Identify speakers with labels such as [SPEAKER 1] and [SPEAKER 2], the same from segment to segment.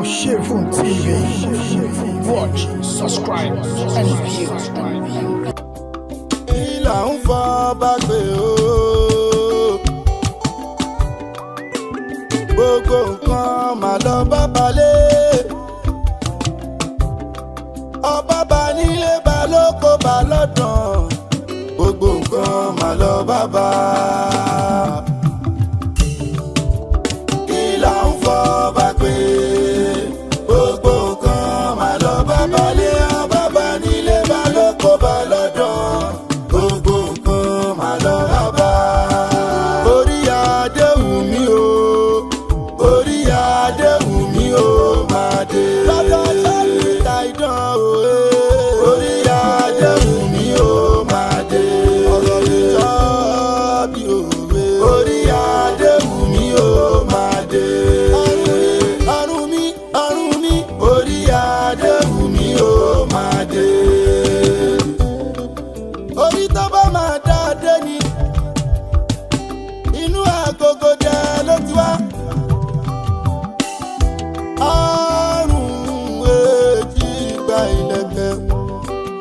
[SPEAKER 1] Shefun TV. Watch, subscribe, and view.
[SPEAKER 2] Ìlà ń fọ́ bá gbé o. Gbogbo nǹkan mà lọ bá balẹ̀. Ọba bá nílé bá lóko bá lọ́dàn. Gbogbo nǹkan mà lọ bá bá. Ìlà ń fọ́ bá gbé. Gbogbo nǹkan mà lọ bá balẹ̀. Ọba bá nílé bá lóko bá lọ́dàn. Gbogbo nǹkan mà lọ bá bá. Orí adé wù mí o. Orí adé wù mí o máa dé. Lọ́dọ̀ sẹ́yìn ta idán o. Orí adé wù mí o máa dé. Ọ̀rọ̀ mi sọ bí òwe. Orí adé wù mí o máa dé. Ọ̀run mi, orí adé wù mí o máa dé. Orí tó bá máa dá dé ni. Inú agogo dẹ ló ti wá. Àrùn èjì gba ìlẹ̀kẹ̀.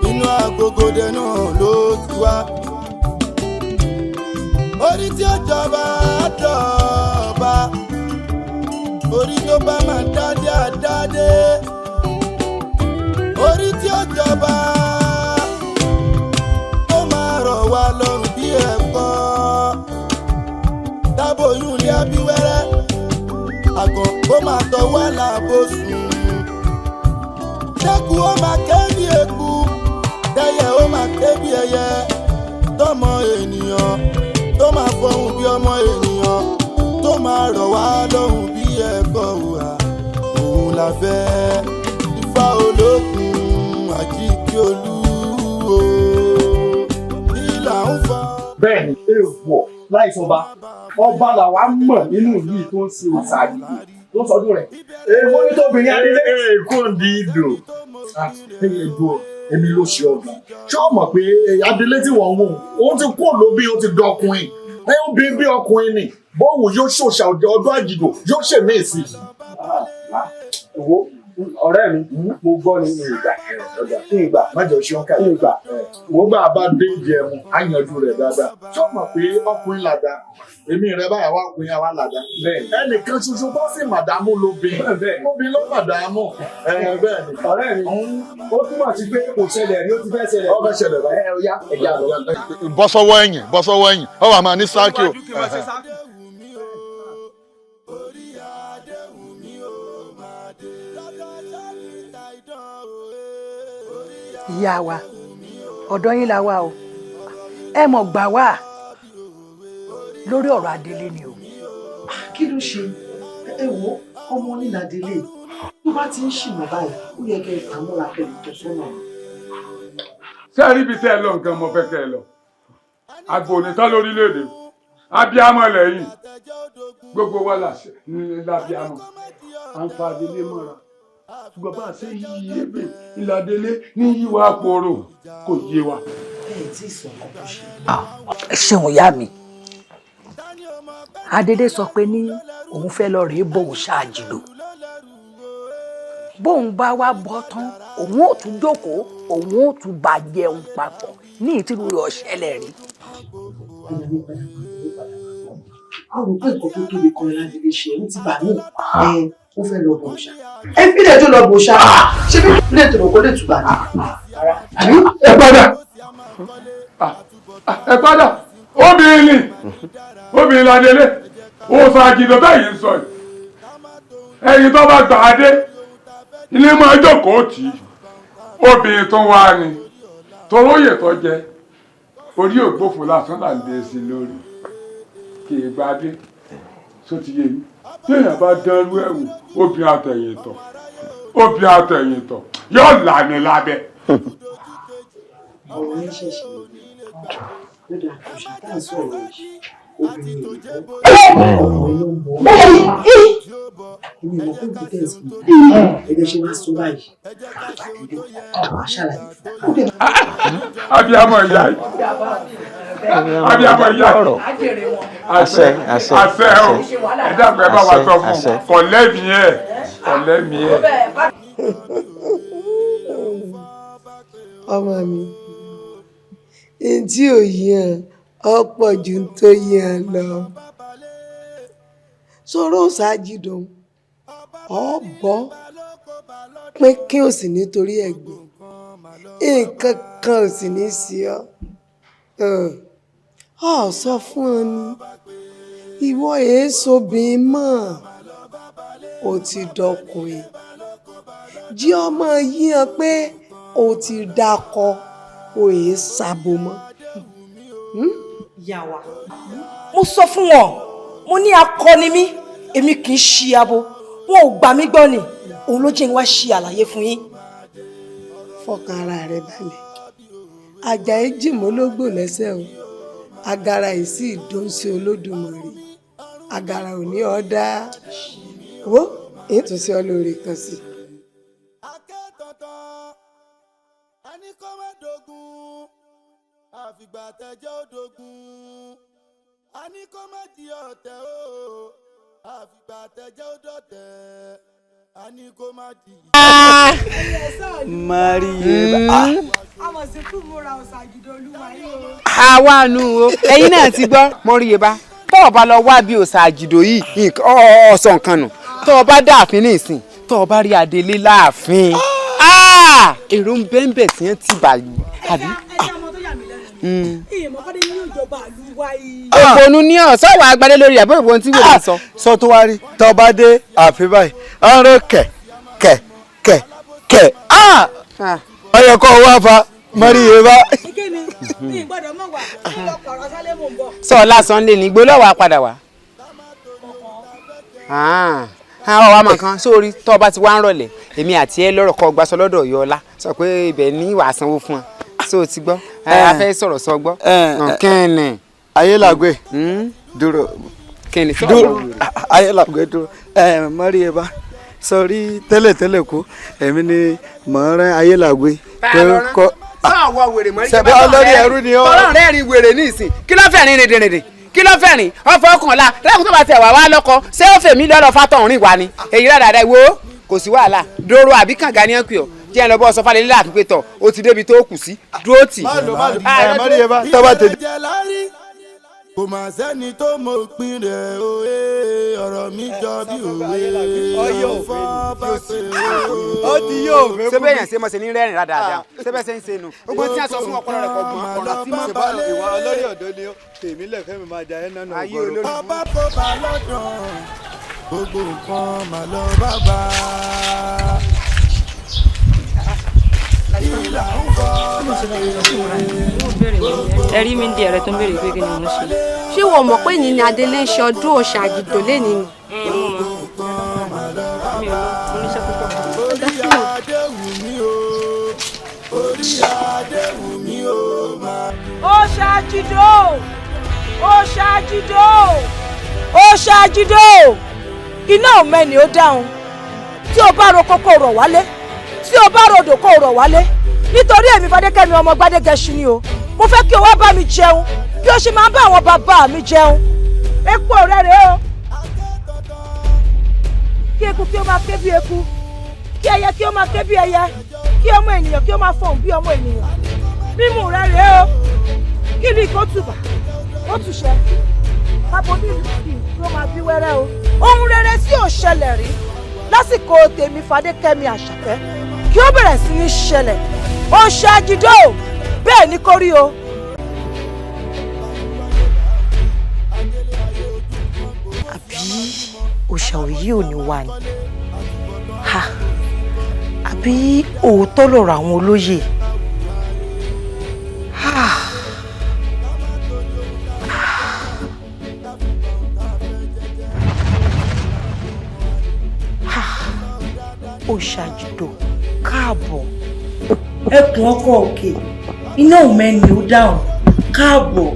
[SPEAKER 2] Inú agogo dẹ náà ló ti wá. Orí tí ó jọba dọ̀ba. Orí tó bá máa dádé àdádé. Orí tí ó jọba. Ó máa rọ̀ wá lọ́rùn bí ẹ̀kọ́. Dábòyún ilé abíwẹ́rẹ́. Àgàn ó máa tọ́ wá láàbò sùn. Ṣẹ́kù ó máa ké bí eku. Tẹ́yẹ ó máa ké bí ẹyẹ. Tọ́mọ ènìyàn tó máa fọhùn bí ọmọ ènìyàn. Tó máa rọ̀ wá lọ́rùn bí ẹ̀kọ́ òwà. Òun la fẹ́. Ifá olókun àjíkí olúwo. Ìlà ń fọ́.
[SPEAKER 3] Bẹ́ẹ̀ni èèwọ̀ láìsọba ọba làwa mọ̀ nínú ìlú tó ń sin òsàlì tó ń sọdún rẹ̀. Èèwọ̀ ní tóbìnrin adílé.
[SPEAKER 4] Kò ní ìdò.
[SPEAKER 3] Èèwọ̀ èmi ló ṣe ọgbà.
[SPEAKER 4] Ṣé o mọ̀ pé adélé tí wọ́n ń wò ó ti kó lóbi ó ti dọkùnrin ẹ ó bí ọkùnrin ni bóun yóò ṣòṣà ọdún àjìdò yóò ṣèmí èsì.
[SPEAKER 3] Èèwọ̀ ọ̀rẹ́ mi mo gbọ́ nínú ìgbà kí ìgbà
[SPEAKER 4] májọ ṣe ọkà
[SPEAKER 3] kí ìgbà.
[SPEAKER 4] mo gbà bá dé ìjẹun á yanjú rẹ̀ dáadáa. Ṣé o mọ̀ pé ọkùnrin làdá èmi rẹ báyà wá ọkùnrin àwa làdá. Ẹnìkan ṣoṣo tó sì màdàmú lóbìn lóbìn ló màdàmú. Bẹ́ẹ̀ ni
[SPEAKER 3] ọ̀rẹ́ mi ó túmọ̀ sí pé kò ṣẹlẹ̀ rí ó ti fẹ́ ṣẹlẹ̀.
[SPEAKER 4] ó fẹ́ ṣẹlẹ̀ báyìí.
[SPEAKER 3] Ọ̀yá ẹ̀já lọ.
[SPEAKER 4] bọ́ sọ́wọ́ ẹ̀yìn ọ wà máa ní sáàkì o.
[SPEAKER 5] Ìyá wa ọ̀dọ̀ yín la wà o ẹ mọ̀ gbà wá lórí ọ̀rọ̀ Adélé ni o.
[SPEAKER 6] Kí ló ṣe ẹ wo ọmọ nílà délé tó bá ti ń ṣìnà báyìí ó yẹ kẹ́ ẹ fàmúra pẹ̀lú ìtọ́sọ́nà.
[SPEAKER 7] Ṣé ẹ rí ibi tẹ́ ẹ lọ nǹkan mo fẹ́ kẹ́ ẹ lọ àgbò nìkan lórílẹ̀‐èdè abiyamọ lẹ́yìn gbogbo wa lábiyamọ à ń fa Adélé mọ́ra ṣùgbọ́n bá a ṣe yí ebè ìlàdélé ní yíwá àpòrò kò yé wa.
[SPEAKER 6] ẹ tí ì sọ ọkọ tó ṣe.
[SPEAKER 5] ẹ ṣeun ìyá mi Adélé sọ pé ní òun fẹ́ lọ rèé bóun ṣáàjìlò bóun bá wá bọ́ tán òun ò tún jókòó òun ò tún bá jẹun papọ̀ ní ìtìrú ọ̀ṣẹ́lẹ̀ rí.
[SPEAKER 6] àwọn nǹkan tó tóbi kan ládìrí ṣe ń ti bà mí ó fẹ́ lọ bọ̀ ṣá. ẹ fílẹ̀ tó lọ bọ̀ ṣá ṣé bí ilé tó lọ kó lè tùbà ní.
[SPEAKER 7] ẹ padà obìnrin ládélé òòsàn àjìdọ báyìí ń sọ yìí ẹyin tó bá gbà á dé ilé máa jókòó tì í obìnrin tó wá ní toróyè tó jẹ orí ògbófò lásán là ń dé sí lórí kì í gbadé só ti yé mi tí èèyàn bá dánrú ẹ̀wò obìnrin àtẹ̀yìntọ̀ yóò là ní lábẹ́.
[SPEAKER 6] ọ̀rọ̀ yẹn ṣẹ̀ṣẹ̀ lọ́dọ̀ àkùṣà tá à ń sọ̀rọ̀ yìí obìnrin yìí ọkùnrin ló ń bọ̀ èmi ìmọ̀ fún ìpínlẹ̀ ẹgbẹ́ ṣe wá sọ báyìí àpàdé ṣàlàyé fún
[SPEAKER 7] abiyamọ ìyá yìí abiyamọ ìyá yìí
[SPEAKER 8] àṣẹ
[SPEAKER 7] àṣẹ o ẹ dàgbẹ́ bá wa sọ fún un kọ̀ lẹ́bi yẹn ọ̀lẹ́mìí ẹ̀.
[SPEAKER 6] ọmọ mi ntí ò yàn ọ̀pọ̀ ju tó yàn lọ sọ̀rọ̀ ṣáàjìdùn ọ̀bọ pé kí o sì nítorí ẹ̀gbìn nǹkan kan ò sì ní sí ọ sọ fún ọ ni ìwọ èso bíi mọ́ o ti dọkùnrin jí ọmọ yíyan pé o ti dakọ o èé sábò mọ́.
[SPEAKER 8] ìyá wa mo sọ fún wọn mo ní akọni mi èmi kì í ṣi abo wọn ò gbà mí gbọ́ ni òun ló jẹ́ ń wá ṣe àlàyé fún yín.
[SPEAKER 6] fọkàn ara rẹ balẹ̀ Àjàyí jìmọ́lógbò lẹ́sẹ̀ o agara yìí sì dóńsí Olódùmarè agara ò ní ọ dá wo èyí tún sí ọ lóore kan sí.
[SPEAKER 2] ẹni kọ́ má dogun àfìgbà tẹ́jọ́ dogun ẹni kọ́ má di ọ̀tẹ̀ o àfìgbà tẹ́jọ́ dọ̀tẹ̀ ẹni kọ́ má di.
[SPEAKER 9] Marieba.
[SPEAKER 8] àmọ̀ sí kú múra ọ̀sà àjùdọ̀ olúwa yìí o.
[SPEAKER 9] àwa nù o ẹ̀yin náà ti gbọ́ Marieba tó o bá lọ wá bí òsà àjìdò yìí ọ̀sán nǹkan nù tó o bá dáàfin ní ìsìn tó o bá rí adelé láàfin èrò ń bẹ́ńbẹ̀ tí wọ́n ti bà yìí àbí.
[SPEAKER 8] ọmọ tó yà mí lẹ́nu ìyẹ̀mọ́ kọ́dé nínú ìjọba àlùwá yìí.
[SPEAKER 9] òpònú ní ọ̀sán wà gbadé lórí àbọ̀ ìbọn tí wọ́n sọ.
[SPEAKER 10] sọ tó wá rí tó o bá dé ààfin báyìí ọ̀rọ̀ kẹ̀ ọyọ kọ́ wá fa Marieba.
[SPEAKER 8] ìkéni ní ìgbọ́dọ̀ mọ̀ wá kí lọ pàrọ̀ sálẹ̀ mò ń bọ̀.
[SPEAKER 9] sọ lásán lè ní gbólọ́wọ́ padà wá. ọwọ́ àmọ̀ kan sórí tó o bá ti wá ń rọ̀lẹ́ èmi àti ẹ lọ́rọ̀ kọ́ gbaṣọ lọ́dọ̀ Yọlá sọ pé ibẹ̀ ní wàá sanwó fún ọ so ti gbọ́ a fẹ́ sọ̀rọ̀ sọ gbọ́ kẹ́ẹ̀nì.
[SPEAKER 10] Ayélàgbé dúró
[SPEAKER 9] kẹ́ẹ̀nì
[SPEAKER 10] dúró Ayélàgbé dúró Marieba sọrí tẹ́lẹ̀tẹ́lẹ̀ kó èmi ni mọ̀ ń rán Ayélàgbé kọ́
[SPEAKER 9] àwọ̀ wèrè mọ́
[SPEAKER 10] sẹ̀bẹ̀ olórí ẹrú ni ó.
[SPEAKER 9] tọ́lọ́run rẹ̀ rìn wèrè ní ìsìn kí ló fẹ́ rìn rìndìnrìn kí ló fẹ́ rìn ọ̀fọ̀ ọkàn la lẹ́kùn tó bá tẹ̀ wá lọ́kọ ṣé ó fèmí lọ́lọ́ fátọ̀ rìn wá ni èyí rẹ̀ dàda wo kò sí wàhálà dóró àbí kànga ní ẹ̀kú ọ̀ jẹ́ ẹ lọ bọ́ sọfálẹ̀ nílẹ̀ àfi pé tọ̀ ó ti débi tó kù sí dúró tì.
[SPEAKER 10] Marieba tọ́ba tẹ̀.
[SPEAKER 2] kò mà sẹ́ni tó mọ òpin rẹ̀ òwe ọ̀rọ̀ mi jọ bí òwe ọ̀fọ̀ bá ṣe
[SPEAKER 10] ó ti yóò fẹ́.
[SPEAKER 9] ṣé bẹ́ẹ̀ yẹn ṣe mọ̀ sí ní rẹ́rìn dáadáa ṣé bẹ́ẹ̀ ṣe ń ṣe nu gbogbo tí a sọ fún ọpọlọ rẹ̀ kọ̀ọ̀gbọ̀n ọ̀rọ̀ tí mo bá lọ.
[SPEAKER 10] ìwà olórí ọ̀dọ́ ni ó tèmi lẹ́fẹ́ mi máa jà ẹ́ nánú ọgọ́rùn.
[SPEAKER 2] ọba tó bá lọ́dọ̀ gbogbo nǹkan mà lọ bàbá. ìlà ń kọ́
[SPEAKER 11] ẹ̀rí mi ń di ẹ̀rẹ́ tó ń béèrè pé kí ni mo ń ṣe.
[SPEAKER 12] ṣé wọ́n mọ̀ pé yìí ni Adélé ń ṣe ọdún òòṣà àjìdò lẹ́ni ni.
[SPEAKER 11] mi ò oníṣẹ́ púpọ̀.
[SPEAKER 2] orí adé wù mí o orí adé wù mí o máa.
[SPEAKER 8] òòṣà àjìdò òòṣà àjìdò òòṣà àjìdò iná ò mẹ́ni ó dáhùn tí o bá ro kókó rọ̀ wálé tí o bá rodò kó rọ̀ wálé nítorí èmi Fadékẹ́mi ọmọ Gbádégẹṣin ni o mo fẹ́ kí o wá bá mi jẹun bí o ṣe máa ń bá àwọn bàbá mi jẹun epo rẹ̀ rèé o kí eku kí o máa ké bí eku kí ẹyẹ kí o máa ké bí ẹyẹ kí ọmọ ènìyàn kí o máa fọhùn bí ọmọ ènìyàn mímú rẹ̀ rèé o kí ni kò tùbà ó túṣẹ kábọ ní ìlú kí o máa bí wẹ́rẹ́ o ohun rere tí ò ṣẹlẹ̀ rí lásìkò tèmi Fadékẹ́mi Àṣàkẹ́ kí ó bẹ̀rẹ̀ sí ní ṣẹlẹ̀ ó ṣàjìdó bẹ́ẹ̀ ni kò rí o.
[SPEAKER 13] àbí òòṣà òyì ò ní wà ní àbí òótọ́ lọ̀rọ̀ àwọn olóyè. òòṣà àjìdò káàbọ̀.
[SPEAKER 8] ẹkùn ọkọ òkè iná òmẹ́ni ó dáhùn káàbọ̀.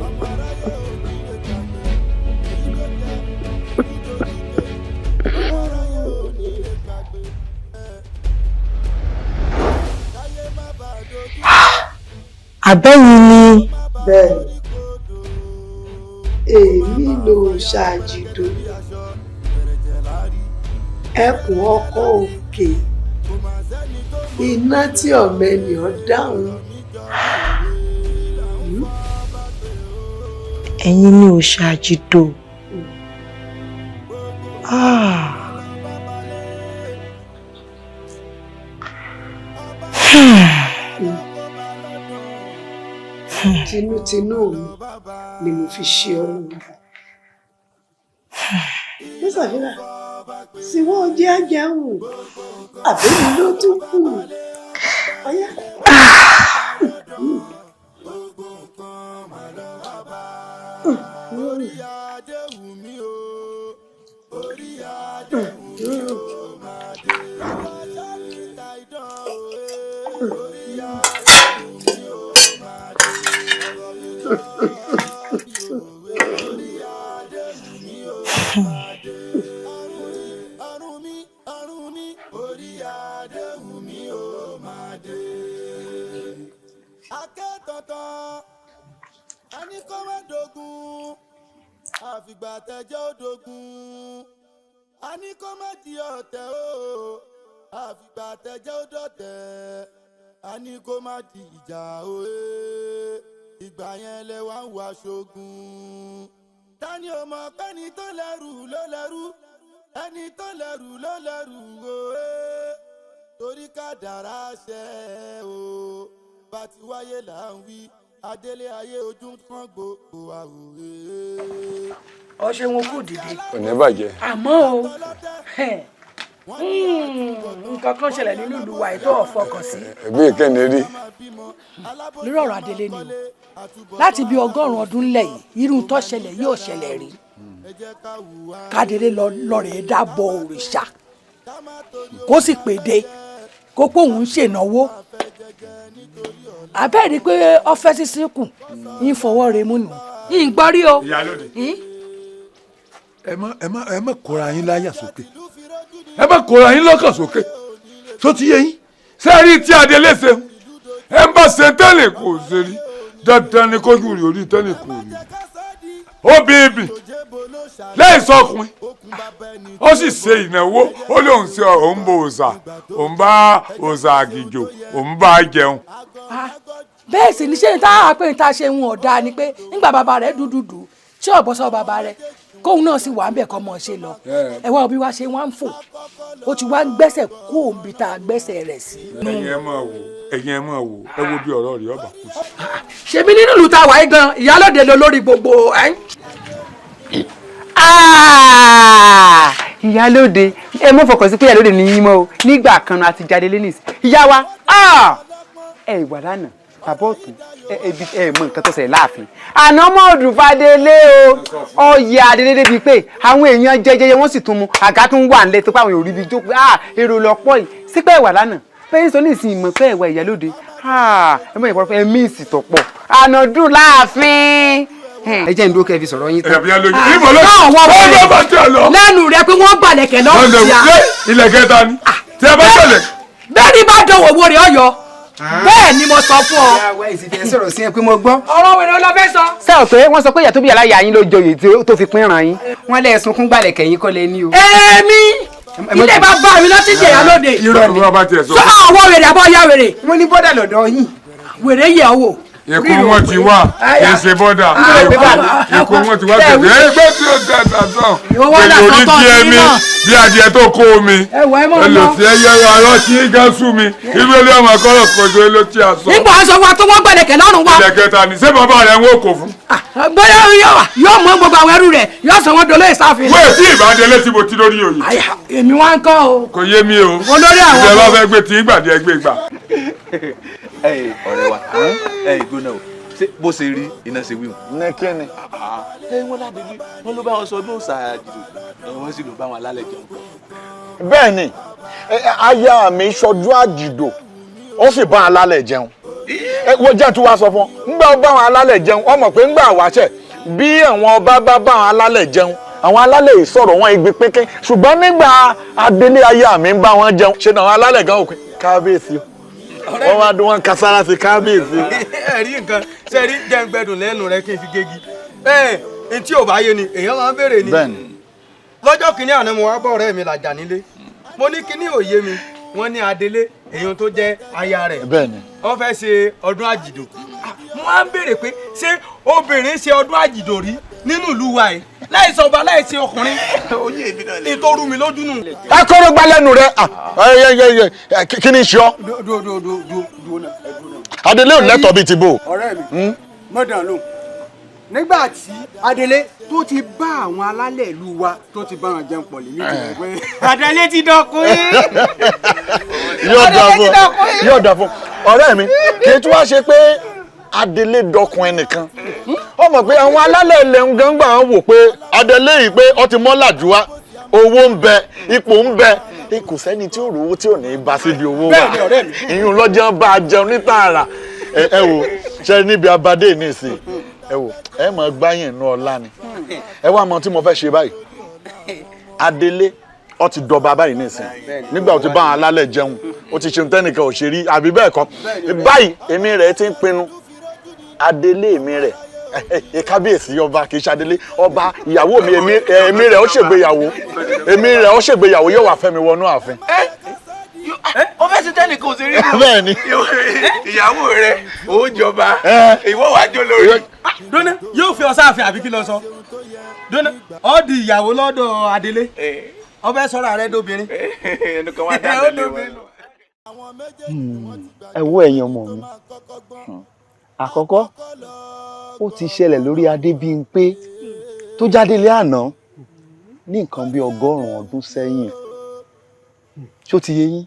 [SPEAKER 13] àbẹ́yìn ni.
[SPEAKER 6] bẹ́ẹ̀ èmi ló ṣàjìdò ẹkùn ọkọ òkè iná tí ọmọ ènìyàn dáhùn.
[SPEAKER 13] ẹ̀yin ni òòṣà àjìdò.
[SPEAKER 6] tinútinú mi ni mo fi ṣe ọ lóore. mo ṣàfihàn sí wọn jẹ àjẹun àbẹ̀mí ló tún kù. ọyá.
[SPEAKER 2] àfìgbà tẹjọ́ òdògùn a ní kó má di ọ̀tẹ̀ o àfìgbà tẹjọ́ òdọ̀tẹ̀ a ní kó má di ìjà òye ìgbà yẹn lẹ wá ń wá ṣogun tani ò mọ̀ pẹ́ni tó lẹ́rù ló lẹ́rù ẹni tó lẹ́rù ló lẹ́rù òye torí kádàrá ṣẹ o bá ti wáyé là ń wí adélé ayé ojú kan gbogbo àwòrán.
[SPEAKER 5] ọṣẹ wọn kò dìde.
[SPEAKER 7] kò ní bàjẹ́.
[SPEAKER 5] àmọ́ o nǹkan kan ṣẹlẹ̀ nínú ìlú wa ètò ọ̀fọkàn sí.
[SPEAKER 7] ẹbí ìkẹ́ni rí.
[SPEAKER 5] lórí ọ̀rọ̀ adélé ni o láti bí 100 ọdún lẹ́yìn irú tó ṣẹlẹ̀ yóò ṣẹlẹ̀ rí kádélé lọ́rẹ̀ẹ́ dábọ̀ òrìṣà kó sì pèdè kó pòun ṣènáwó abẹ́rẹ́ pé ọfẹ́ sísí kù ń fọwọ́ rẹ múnú ń gbọ́ rí o.
[SPEAKER 7] ìyálóde
[SPEAKER 14] ẹ má kóra yín láyà sókè ẹ má kóra yín lọ́kàn sókè tó ti yé yín.
[SPEAKER 7] sẹ́ẹ̀rí tí adélé ṣe ẹ ń bá ṣe tẹ́lẹ̀ kò ṣe rí dandan ni kójú rí orí tẹ́lẹ̀ kò rí ó bíbí lẹ́yìn sọkùnrin ó sì ṣe ìnáwó ó lóun ṣe òun bọ òòṣà òun bá òòṣà àgìjò òun bá jẹun.
[SPEAKER 5] bẹ́ẹ̀ sì ni ṣé ní tá a pè ní tá a ṣe ń ọ̀dà ni pé nígbà bàbá rẹ̀ dúdúdú tí ọ̀bọ̀sọ̀ bàbá rẹ̀ kóun náà sì wà ń bẹ̀ kọ́ mọ̀ ṣe lọ ẹ̀wá òbí wa ṣe wá ń fò ó ti wá ń gbẹ́sẹ̀ kó òǹbí tá a gbẹ́sẹ̀ rẹ̀ sí.
[SPEAKER 7] ẹ̀yin ẹ máa wò ẹ wo bí ọ̀rọ̀ rẹ̀ ọba kù sí.
[SPEAKER 5] ṣebí nínú ìlú tá a wà yìí gan ìyálóde lọ lórí gbogbo
[SPEAKER 9] ìyálóde ẹ mọ fọkàn sí pé ìyálóde ní yín mọ o nígbà kan náà àti jáde lẹ́nìí ìyá wa ẹ ìwà lánàá bàbá ọ̀tún ẹ mọ nǹkan tó ṣẹlẹ̀ láàfin àná mọ́ọ̀dù fadélé o ọ̀yẹ́ adélé débi pé àwọn èèyàn jẹjẹrẹ wọ́n sì tún mu àga tún wà nílẹ̀ tó pé àwọn òrí bíi jókòó èrò lọ́pọ̀ yìí sípẹ́ ìwà lánàá pé sọ ní ìsìn ìmọ̀ pé ìwà ìyálóde ẹ mọ̀ ìpọ́nfẹ́ ẹ mí ìsìtọ̀pọ̀ ànàdùn láàfin ẹ jẹ́ ìdúró kẹ́ fi sọ̀rọ̀ yín tán.
[SPEAKER 7] ẹ̀bí alójú ìbò ló bá tẹ̀ lọ.
[SPEAKER 5] lẹ́nu rẹ pé wọ́n gbàlẹ̀kẹ̀ lọ́wọ́ sí a.
[SPEAKER 7] ilẹ̀ kẹta ni tí a bá tẹ̀lẹ̀.
[SPEAKER 5] bẹ́ẹ̀ ni bá dánwò owó rẹ̀ ọ̀yọ́ bẹ́ẹ̀ ni mo sọ fún ọ.
[SPEAKER 9] ìyá ìsìnkẹ́ sọ̀rọ̀ sí ẹ pé mo gbọ́.
[SPEAKER 5] ọ̀rọ̀ wẹ̀rẹ̀ ló fẹ́ sọ.
[SPEAKER 9] sẹ́wọ̀n pé wọ́n sọ pé ìyá tó bí aláya yín ló joyè tó fi pín ràn yín wọ́n lẹ́ sunkún gbàlẹ̀kẹ̀ yín kọ́ lé ní o.
[SPEAKER 5] èmi ilé bàbá mi láti jẹ ìyálóde.
[SPEAKER 7] irọ́ ni wọ́n bá tiẹ̀ sọ.
[SPEAKER 5] sọ àwọn wèrè àbọ̀ ya wèrè.
[SPEAKER 9] wọ́n ní bọ́dà lọ́dọ̀ yín.
[SPEAKER 5] wèrè yẹ̀ ọ́ wò.
[SPEAKER 7] Èkó wọn ti wá èsè bọ́dà Èkó wọn ti wá tẹ̀lé ẹgbẹ́ tí ó tẹ̀ tàtàn pẹ̀lú onídìí ẹ̀mí bí adìẹ tó kó omi ẹlòtí ẹyẹ arọ tí í gán sú mi irú ilé ọmọ akọ́rọ̀ kọjọ ló ti àṣọ.
[SPEAKER 5] nígbà aṣọ wa tó wọ́n gbẹ̀lẹ̀kẹ̀ lọ́rùn wa.
[SPEAKER 7] ilẹ̀kẹ̀ ta ni ṣé bàbá rẹ̀ ń wò kò fún.
[SPEAKER 5] bóyá yóò mọ gbogbo àwọn ẹrú rẹ̀ yóò sọ wọn dolo ìsáfin.
[SPEAKER 7] wọ́n ti ìbàdélé tí mo ti lórí òye.
[SPEAKER 5] èmi wá ń kọ́ o.
[SPEAKER 7] kò yé mi o
[SPEAKER 5] olórí àwọn
[SPEAKER 7] ìjọba fẹ́ gbé tí ìgbàdí ẹgbẹ́ gbà.
[SPEAKER 15] ọ̀rẹ́ wa ìgbóná o ṣé bó ṣe rí iná ṣe wíwọ̀n.
[SPEAKER 14] ní kíni.
[SPEAKER 15] wọ́n ládélé wọ́n ló bá wọn sọ bí ó ṣàjìdò wọ́n sì ló bá wọn alálẹ̀ jẹun.
[SPEAKER 14] bẹ́ẹ̀ ni aya mi ṣọdún àjìdò ó sì bá alálẹ̀ jẹun wọ́n jẹ́ tí wàá sọ fún ọ ńgbà ó bá àwọn alálẹ̀ jẹun ọmọ pé ńgbà wáṣẹ̀ bí àwọn ọba bá bá àwọn alálẹ̀ jẹun àwọn alálẹ̀ yìí sọ̀rọ̀ wọn igbe pékin ṣùgbọ́n nígbà adélé aya mi ń bá wọn jẹun ṣe náà àwọn alálẹ̀ gan òpin kábíyèsí o wọ́n wá dún wọn kására sí kábíyèsí.
[SPEAKER 16] ẹ rí nǹkan ṣe rí jẹ́ǹgbẹ́dùn lẹ́nu rẹ kí n fi gégi bẹ́ẹ̀ n tí ò bá yé ni èèyàn máa ń béèrè ni lọ́jọ́ kìíní àná mo wá bọ́ ọ̀rẹ́ mi làjà nílé mo ní kíní òye mi wọ́n ní Adélé èèyàn tó jẹ́ aya rẹ̀.
[SPEAKER 14] Bẹ́ẹ̀ni.
[SPEAKER 16] Wọ́n fẹ́ ṣe ọdún àjìdò. Mo á ń béèrè pé ṣé obìnrin ṣe ọdún àjìdò rí nínú ìlú wa yìí láì sọ ọba láì ṣe ọkùnrin. Oyè mi náà lè. Ìtòrú mi lójú nù.
[SPEAKER 14] Akọ́rọ́ gbá lẹ́nu rẹ̀ kí ni ṣe ọ́? Adélé ò lẹ́tọ̀ọ́ bíi ti bò.
[SPEAKER 17] Ọ̀rẹ́ mi mọ̀dàn lò nígbà tí Adélé tó ti bá àwọn alálẹ̀ ìlú wa tó ti bá wọn jẹun pọ̀ lè nítorí pé Adélé ti dọkùnrin.
[SPEAKER 14] Yóò dà fún ọ̀rẹ́ mi kì í tún wá ṣe pé Adélé dọkùn ẹnìkan ó mọ̀ pé àwọn alálẹ̀ ilẹ̀ ń gángbà wọn wò pé Adélé yìí pé ó ti mọ́là jù wá owó ń bẹ ipò ń bẹ kò sẹ́ni tí ó rówó tí ò ní bá síbi owó wa ìyún lọ́jọ́ bá a jẹun ní tààrà ẹ wò ṣe níbi abadé nísìnyí ẹ wò ẹ mọ̀ gbáyìn inú ọlá ni ẹ wá mọ tí mo fẹ́ ṣe báyìí Adélé ó ti dọba báyìí nísìnyí nígbà tó ti bá àwọn alálẹ̀ jẹun ó ti ṣe tẹ́nìkan ò ṣe rí àbí bẹ́ẹ̀ kọ́ báyìí èmi rẹ̀ ti ń pinnu Adélé èmi rẹ̀ kábíyèsí ọba kì í ṣadélé ọba ìyàwó mi èmi rẹ̀ ó ṣègbéyàwó yóò wá fẹ́ mi wọnú ààfin.
[SPEAKER 16] Ó fẹ́ ṣe tẹ́nìkan ò ṣe rí nù.
[SPEAKER 14] Bẹ́ẹ̀ ni.
[SPEAKER 16] Ìyàwó rẹ̀ ó jọba ìwọ wàá jó lórí. Dóná yóò fi ọ̀sán àfin àbí kí lọ sọ. Dóná ó di ìyàwó lọ́dọ̀ Adélé. Ó fẹ́ sọ̀rọ̀ ààrẹ dóbìnrin. Ẹnìkan wá dá lé wọn.
[SPEAKER 18] Ẹ wo ẹ̀yin ọmọ mi àkọ́kọ́ ó ti ṣẹlẹ̀ lórí Adébímpé tó jáde lé àná ní nǹkan bí 100 ọdún sẹ́yìn ṣó ti yé yín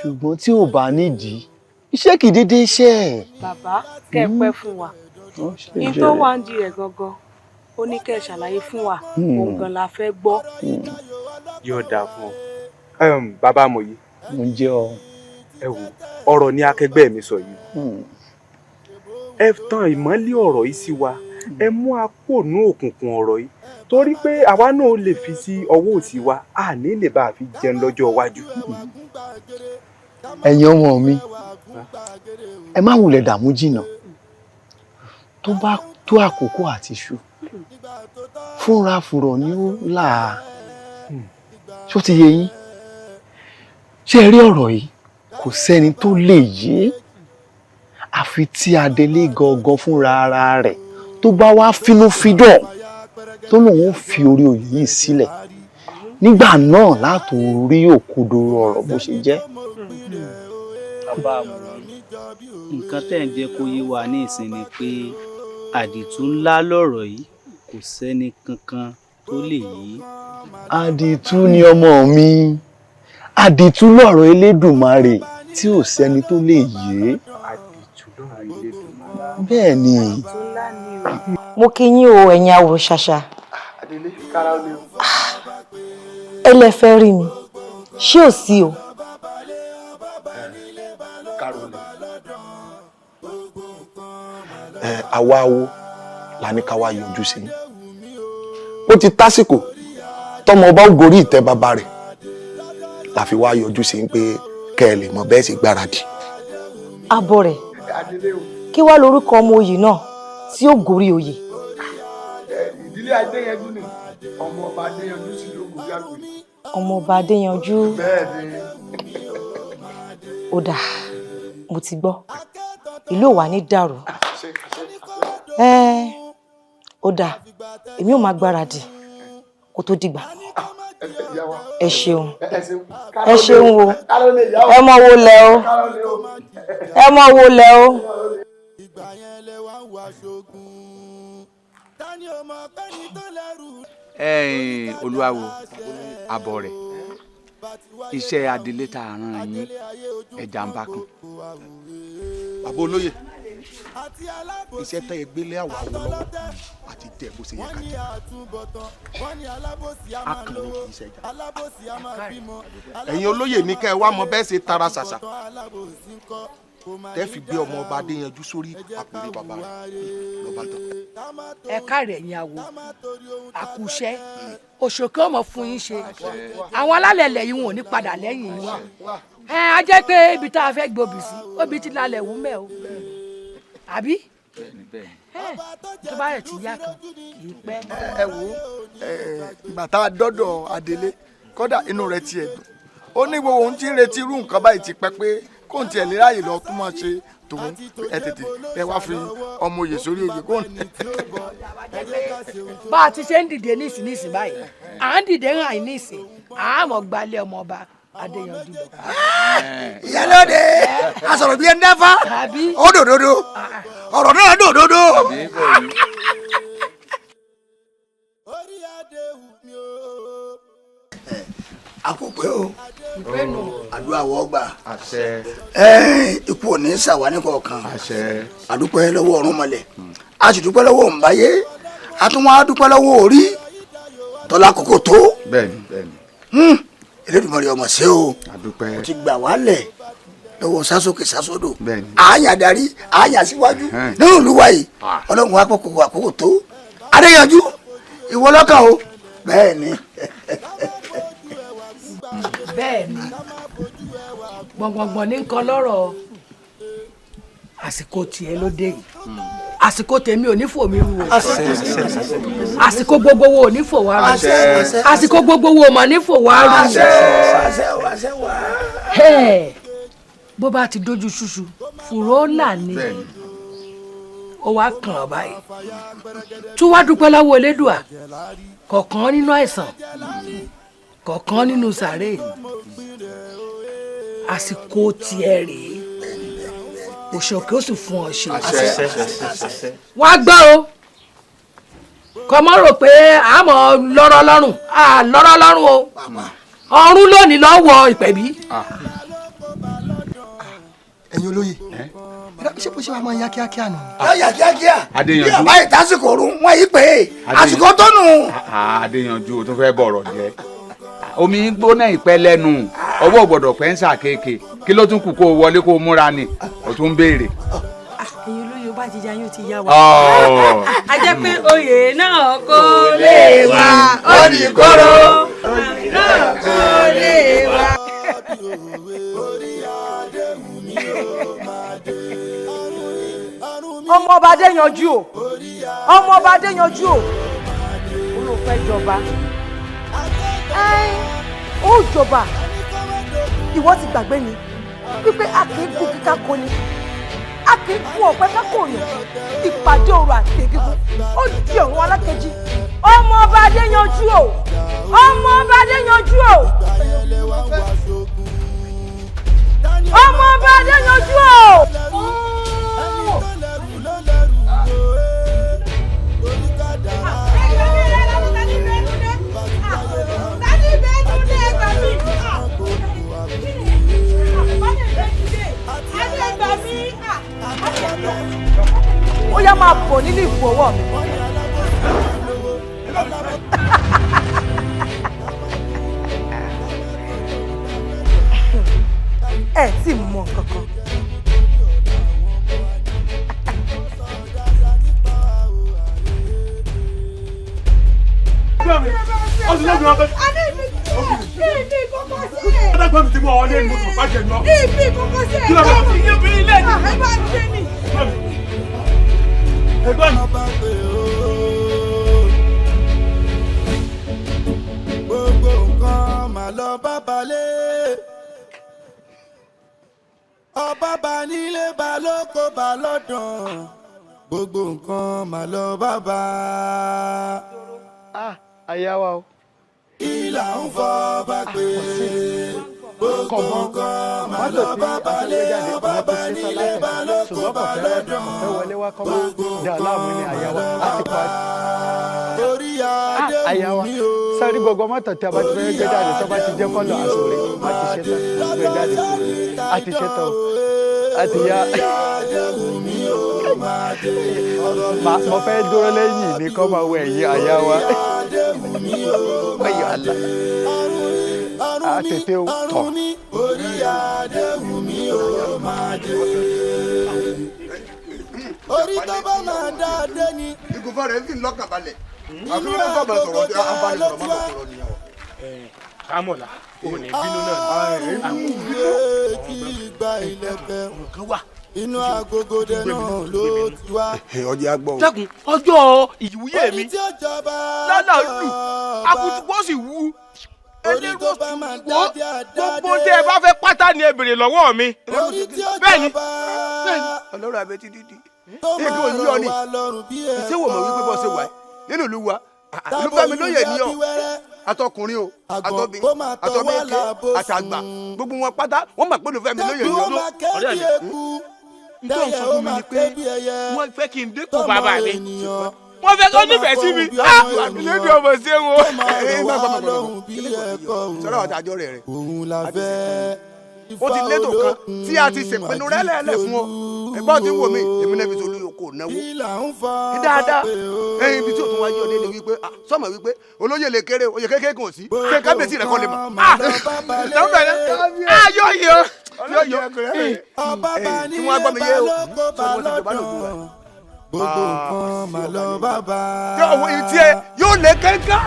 [SPEAKER 18] ṣùgbọ́n tí ò bá nídìí iṣẹ́ kì í dédé iṣẹ́.
[SPEAKER 8] Bàbá kẹ́ ẹ pẹ́ fún wa ní tó wá ń di rẹ̀ gangan ó ní kẹ́ ẹ ṣàlàyé fún wa òun gan la fẹ́ gbọ́.
[SPEAKER 15] Yóò dáa fún ọ bàbá Amòye.
[SPEAKER 18] Mo ń jẹ́ ọ.
[SPEAKER 15] Ẹ wò ọ̀rọ̀ ni akẹgbẹ́ mi sọ yìí. Ẹ tan ìmọ́lẹ̀ ọ̀rọ̀ yìí sí wa ẹ mú apònú òkùnkùn ọ̀rọ̀ yìí torí pé àwa náà lè fi sí ọwọ́ òsì wa a ní lè bá a fi jẹun lọ́jọ́ iwájú.
[SPEAKER 18] Ẹ̀yin ọmọ mi ẹ má wulẹ̀ dààmú jìnnà tó bá tó àkókò àti ṣú fúnra fùrọ̀ ni ó là á ṣó ti yé yín ṣé ẹ rí ọ̀rọ̀ yìí kò sẹ́ni tó lè yé àfi tí Adélé gangan fúnra ara rẹ̀ tó bá wá fínúfídọ̀ tó lòun fi orí oyè yìí sílẹ̀ nígbà náà látò rí òkodoro ọ̀rọ̀ bó ṣe jẹ́.
[SPEAKER 19] Bàbá àmọ̀ràn nǹkan tẹ̀ ń jẹ́ kó yé wa ní ìsìn ni pé àdìtú ńlá lọ̀rọ̀ yìí kò sẹ́ni kankan tó lè yé.
[SPEAKER 18] Àdìtú ni ọmọ mi àdìtú lọ̀rọ̀ Elédùmarè tí ò sẹ́ni tó lè yé. Bẹ́ẹ̀ ni.
[SPEAKER 13] Mo kí yín o ẹ̀yin àwòrán ṣàṣà.
[SPEAKER 3] Adélé kára ó lé o.
[SPEAKER 13] Ẹ lè fẹ́ rí mi ṣé ò sí o.
[SPEAKER 14] Àwa awo la ní ká wá yọjú sí ni ó ti tásìkò tọmọ ọba ó gorí ìtẹ́ bàbá rẹ̀ la fi wá yọjú sí pé kẹ́ ẹ lè mọ bẹ́ẹ̀ sì gbáradì.
[SPEAKER 13] Abọ́ rẹ̀ kí wá lórúkọ ọmọ oyè náà tí ó gorí oyè.
[SPEAKER 3] Ìdílé Adéyanjú ni ọmọ ọba Adéyanjú sí ló gorí àgbè.
[SPEAKER 13] Ọmọ ọba Adéyanjú.
[SPEAKER 3] Bẹ́ẹ̀ni.
[SPEAKER 13] Ó dáa mo ti gbọ́ ìlú ò wá ní dàrú. Ó dáa èmi ò máa gbáradì kó tó dìgbà. Ẹ ṣeun ẹ ṣeun o ẹ mọ wo lẹ o ẹ mọ wo lẹ o.
[SPEAKER 9] Olúwawo àbọ̀ rẹ̀ iṣẹ́ Adélé tá a rán yín ẹja ń bá kan.
[SPEAKER 20] Bàbá olóyè iṣẹ́ tẹ́ ẹ gbélé àwọn àwọn lọ́wọ́ àti tẹ̀ bó ṣe yẹ ká jẹ́ akànnì kì í ṣẹja. Ẹ̀yin olóyè ní ká ẹ wá mọ bẹ́ẹ̀ ṣe tara ṣàṣà tẹ́ fi gbé ọmọ ọba Adéyanjú sórí àpèrè bàbá rẹ̀ lọ́ba tán.
[SPEAKER 5] Ẹ káàrẹ̀ ẹ̀yin awo àkùṣẹ́ òṣòkè ọmọ fún yín ṣe àwọn alálẹ̀lẹ̀ yìí wọn ò ní padà lẹ́yìn yín a jẹ́ pé ibi tá a fẹ́ gbòbì sí obì ti lálẹ́ wù mẹ́ o àbí tó bá rẹ̀ ti yàtọ̀ kì í pẹ́.
[SPEAKER 17] Ẹ wo ìgbà tá a dọ́dọ̀ Adélé kódà inú rẹ̀ tiẹ̀ dùn
[SPEAKER 20] ó ní gbogbo ohun tí ń retí irú nǹkan báyìí ti pẹ́ pé kó n tiẹ̀ lè ráàyè lọ tún máa ṣe tòun ẹ tètè ẹ wá fi ọmọ oyè sórí oyè kó ní.
[SPEAKER 5] bá a ti ṣe ń dìde nísìnyìí báyìí à ń dìde hàn yín nísìn àmọ́ gbalẹ̀ ọmọọba Adéyanjú lọ.
[SPEAKER 21] ìyálóde asọ̀rọ̀ bíi ẹni dáfá ó dòdòdó ọ̀rọ̀ náà dòdòdó. àkópẹ́ o àdúrà wọ́ gbà ikú ò ní sàwá ní kọ̀ọ̀kan àdúpẹ́ lọ́wọ́ ọ̀run mọ̀lẹ̀ a sì dúpẹ́ lọ́wọ́ òǹbáyé a tún wá dúpẹ́ lọ́wọ́ orí tọ́lá kókó tó Elédùmarè ọmọ ṣe o o ti gbà wálẹ̀ lọ́wọ́ sásókè sásódò àáyàn darí àáyàn síwájú nínú ìlú wa yìí ọlọ́run wa pọ̀ àkókò tó Adéyanjú ìwọ lọ́kàn o bẹ́ẹ̀ ni.
[SPEAKER 5] bẹ́ẹ̀ ni gbọ̀ngbọ̀ngbọ̀n ní nǹkan lọ́rọ̀ àsìkò tiẹ̀ ló dé yìí àsìkò tèmi ò ní fò mí ru o àsìkò gbogbo wo ò ní fò wá ru àsìkò gbogbo wo mà ní fò wá ru bó bá ti dójú ṣuṣu fùrọ̀ là ní ó wá kàn ọ́ báyìí tún wá dúpẹ́ lọ́wọ́ Elédùà kọ̀ọ̀kan nínú àìsàn kọ̀ọ̀kan nínú sàárè àsìkò tiẹ̀ rèé òṣòkè ó sì fún ọ ṣe. wá gbọ́ o kọ́ mọ́ rò pé àmọ́ lọ́rọ́ lọ́rùn lọ́rọ́ lọ́rùn o ọ̀run lónìí lọ́wọ́ ìpẹ̀bí.
[SPEAKER 21] ẹ̀yin olóye ṣé bó ṣe wàá máa ya kíákíá nù.
[SPEAKER 20] yá kíákíá
[SPEAKER 7] Adéyanjú
[SPEAKER 20] bí àbáyé tásìkò ọ̀run wọ́n yí pé àsìkò tó nù.
[SPEAKER 7] Adéyanjú o tún fẹ́ bọ̀rọ̀ jẹ́ omi gbóná ìpẹ́ lẹ́nu ọwọ́ gbọ́dọ̀ pẹ́ ń sàkéèké kí ló tún kù kó o wọlé kó o múra ni o tún béèrè.
[SPEAKER 11] ẹ̀yin olóyè bá ti jayún ti yá wa. a jẹ́ pé oyè náà kò lè wá ó ní kóró oyè náà kò lè wá.
[SPEAKER 8] ọmọọba Adéyanjú o ọmọọba Adéyanjú o olùfẹ́ jọba ó jọba ìwọ ti gbàgbé ni wípé a kì í gun kíká kó ni a kì í gun ọ̀pẹ kákòyàn ìpàdé òru àti ègígún ó di ọ̀run alákejì ọmọọba Adéyanjú o ọmọọba Adéyanjú o ọmọọba Adéyanjú o. ó yá máa bọ̀ nínú ìbò ọwọ́ mi. ẹ tí mọ kankan.
[SPEAKER 2] Gbogbo nǹkan mà lọ bá balẹ̀. Ọba bá nílé bá lóko bá lọ́dàn. Gbogbo nǹkan mà lọ bá bá.
[SPEAKER 10] Àyà wa o.
[SPEAKER 2] Kí là ń fọ́ bá pé. Gbogbo nǹkan mà lọ bá balẹ̀. Ọba bá nílé bá lóko bá lọ́dàn. Gbogbo nǹkan mà lọ bá. Orí adé wù mí o.
[SPEAKER 10] Sáré gbogbo mọ́tò tí a bá ti fẹ́ gbé jáde tó bá ti jẹ́ kọ́lọ̀ àsòrè a ti ṣe tán gbé jáde a ti ṣe tán a ti yá. Mo fẹ́ dúró lẹ́yìn ní kọ́ máa wọ ẹ̀yìn àyà wa. Ọyọ àlà a tètè tọ̀.
[SPEAKER 2] Orí adé wù mí o máa dé. Orí tó bá máa dá adé ni.
[SPEAKER 20] ìgúnfọ́ rẹ̀ ń fi lọ́kàn balẹ̀. àbúrò náà bá sọ̀rọ̀ abánisọ̀rọ̀ máa sọ̀rọ̀ nìyẹn.
[SPEAKER 16] kámọ̀lá ò ní bínú náà
[SPEAKER 2] ní. kí gba ilẹ̀kẹ̀ inú agogo dẹ náà ló ti wá.
[SPEAKER 20] ọjà gbọ́.
[SPEAKER 16] dákun ọjọ́ ìwúyè mi lálà lù akutugbọ́ sì wú ẹlẹ́rọ wo gbogbo tẹ ẹ bá fẹ́ pátá ni ẹ béèrè lọ́wọ́ mi. bẹ́ẹ̀ni ọlọ́run abẹ́tí dídì èdè òní ọ ni ṣé wò mọ̀ wípé bọ́ ṣe wà nínú ìlú wa ìlú Fẹ́mi lóye ní ọ àtọkùnrin o àtọbìnrin àtọmẹkẹ àtàgbà gbogbo wọn pátá wọn mọ̀ pé ìlú Fẹ́mi lóye ní ọ ọ̀rẹ́ mi nítorí sọ fún mi ni pé wọ́n fẹ́ kí n dẹ́kun bàbá mi wọ́n fẹ́ kó nífẹ̀ẹ́ sí mi lédi ọmọ ṣé wọn. sọ́dọ̀ ọ̀tá àjọ rẹ̀ ó ti létò kan tí a ti ṣèpinnu rẹ́lẹ́lẹ̀ fún ọ ẹ̀gbọ́n tí ń wò mí èmi náà fi sọ olóyè kò náwó dáadáa ẹyin ibi tí o tún wáyé ọdẹ ni wípé sọmọ wípé olóyè lè kéré oyè kékeré kò sí ṣé kábíyèsí rẹ kọ́ lè mọ̀ yóò yọ tí wọ́n á gbọ́ mi yé o sọ wọ́n ti jọba lòdù wa
[SPEAKER 2] gbogbo nǹkan mà lọ bàbá.
[SPEAKER 16] yóò ìtì ẹ yóò lè kẹ́kẹ́.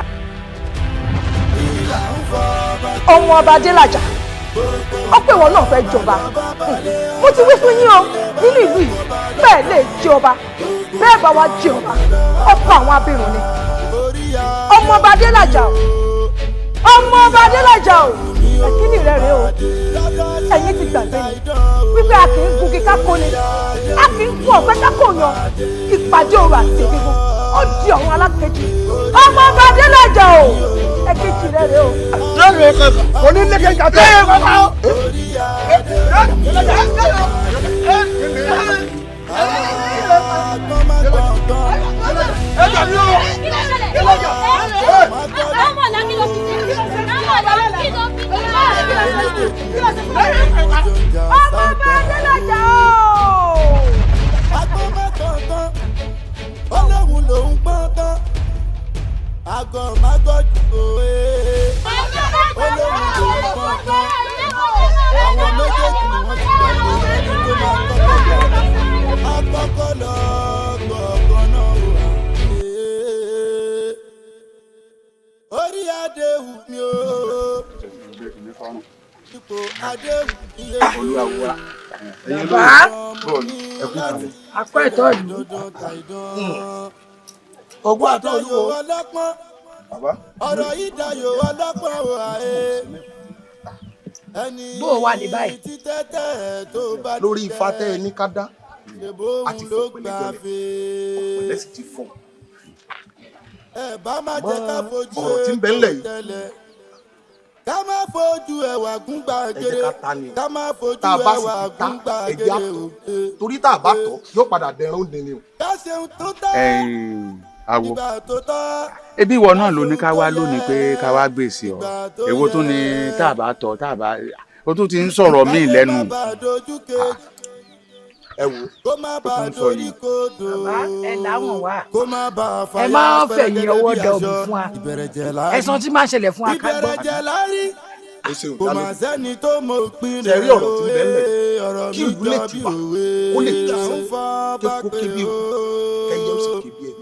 [SPEAKER 8] ọmọ ọba Adélájà ó pè wọn náà fẹ́ jọba mo ti wí fún yín o nínú ìlú yìí bẹ́ẹ̀ lè jọba bẹ́ẹ̀ bá wa jọba ọ̀pọ̀ àwọn abirùn ni ọmọ ọba Adélájà o ọmọ ọba Adélájà o ẹ̀kíní rẹ̀ rèé o ẹ̀yin ti gbàgbé ni wípé a kì í gun kíká kó ni a kì í gun ọ̀pẹ kákò yan ìpàdé òru àti ìgbìmọ̀ ó di ọ̀run alákejì ọmọ ọba Adélájà o ẹ̀kejì rẹ̀ rèé o.
[SPEAKER 16] lórí ẹ̀kọ́ kò ní lẹ́kẹ̀ẹ́ jàdé. ẹ bàbá o.
[SPEAKER 2] Ọlọ́run ló ń gbọ́n tán àgọ́ mágọ́jù òwe Ọlọ́run ló ń gbọ́n tán àwọn méjèèjì ni wọ́n ti gbàgbé ẹni tó máa kọ́kọ́ lọ akọ́kọ́ lọ gbọ̀ngàn náà wà. Orí adéhùn mi o ipò adéhùn iye
[SPEAKER 3] olúwa
[SPEAKER 8] bàbá akọ ẹ̀tọ́ ìlú
[SPEAKER 2] ọgbọ́n àtọ́jú ọlọ́pọ́n ọ̀rọ̀ yìí dayò ọlọ́pọ́n wà ẹni
[SPEAKER 8] bó o wà ní báyìí.
[SPEAKER 20] lórí ifá tẹ́ ẹ ní ká dá àti fún pẹ̀lẹ́pẹ̀lẹ́ sì ti fún ọ̀rọ̀ tí ń bẹ ńlẹ̀ yìí
[SPEAKER 2] ká má fojú ẹwà gún gbàgede ká má fojú ẹwà gún gbàgede o.
[SPEAKER 20] torí tá a bá tọ̀ yóò padà dẹrùn dẹni o.
[SPEAKER 2] ká ṣeun tó tọ́
[SPEAKER 1] awo
[SPEAKER 2] ìgbà tó tọ́.
[SPEAKER 1] ebi ìwọ náà ló ní ká wá lónìí pé ká wá gbèsè ọ èwo tún ni tá a bá tọ̀ tá a bá o tún ti ń sọ̀rọ̀ míì lẹ́nu.
[SPEAKER 20] ẹ wo
[SPEAKER 2] kó má bá a dorí kodò.
[SPEAKER 8] bàbá ẹ láwọn wá ẹ máa ń fẹ̀yìn ọwọ́ dà òbí fún wa ẹ̀sán tí máa ń ṣẹlẹ̀ fún wa ká gbọ́.
[SPEAKER 2] ìbẹ̀rẹ̀jẹ̀ lárí kò má sẹ́ni tó mọ òpin
[SPEAKER 20] rẹ̀
[SPEAKER 2] rẹ̀
[SPEAKER 20] ọ̀rọ̀ tí ń bẹ ńlẹ̀ kí ìlú lè tìpa kó lè tẹ̀sán kéko kébi o kẹyẹ ó sì kébi ẹ̀.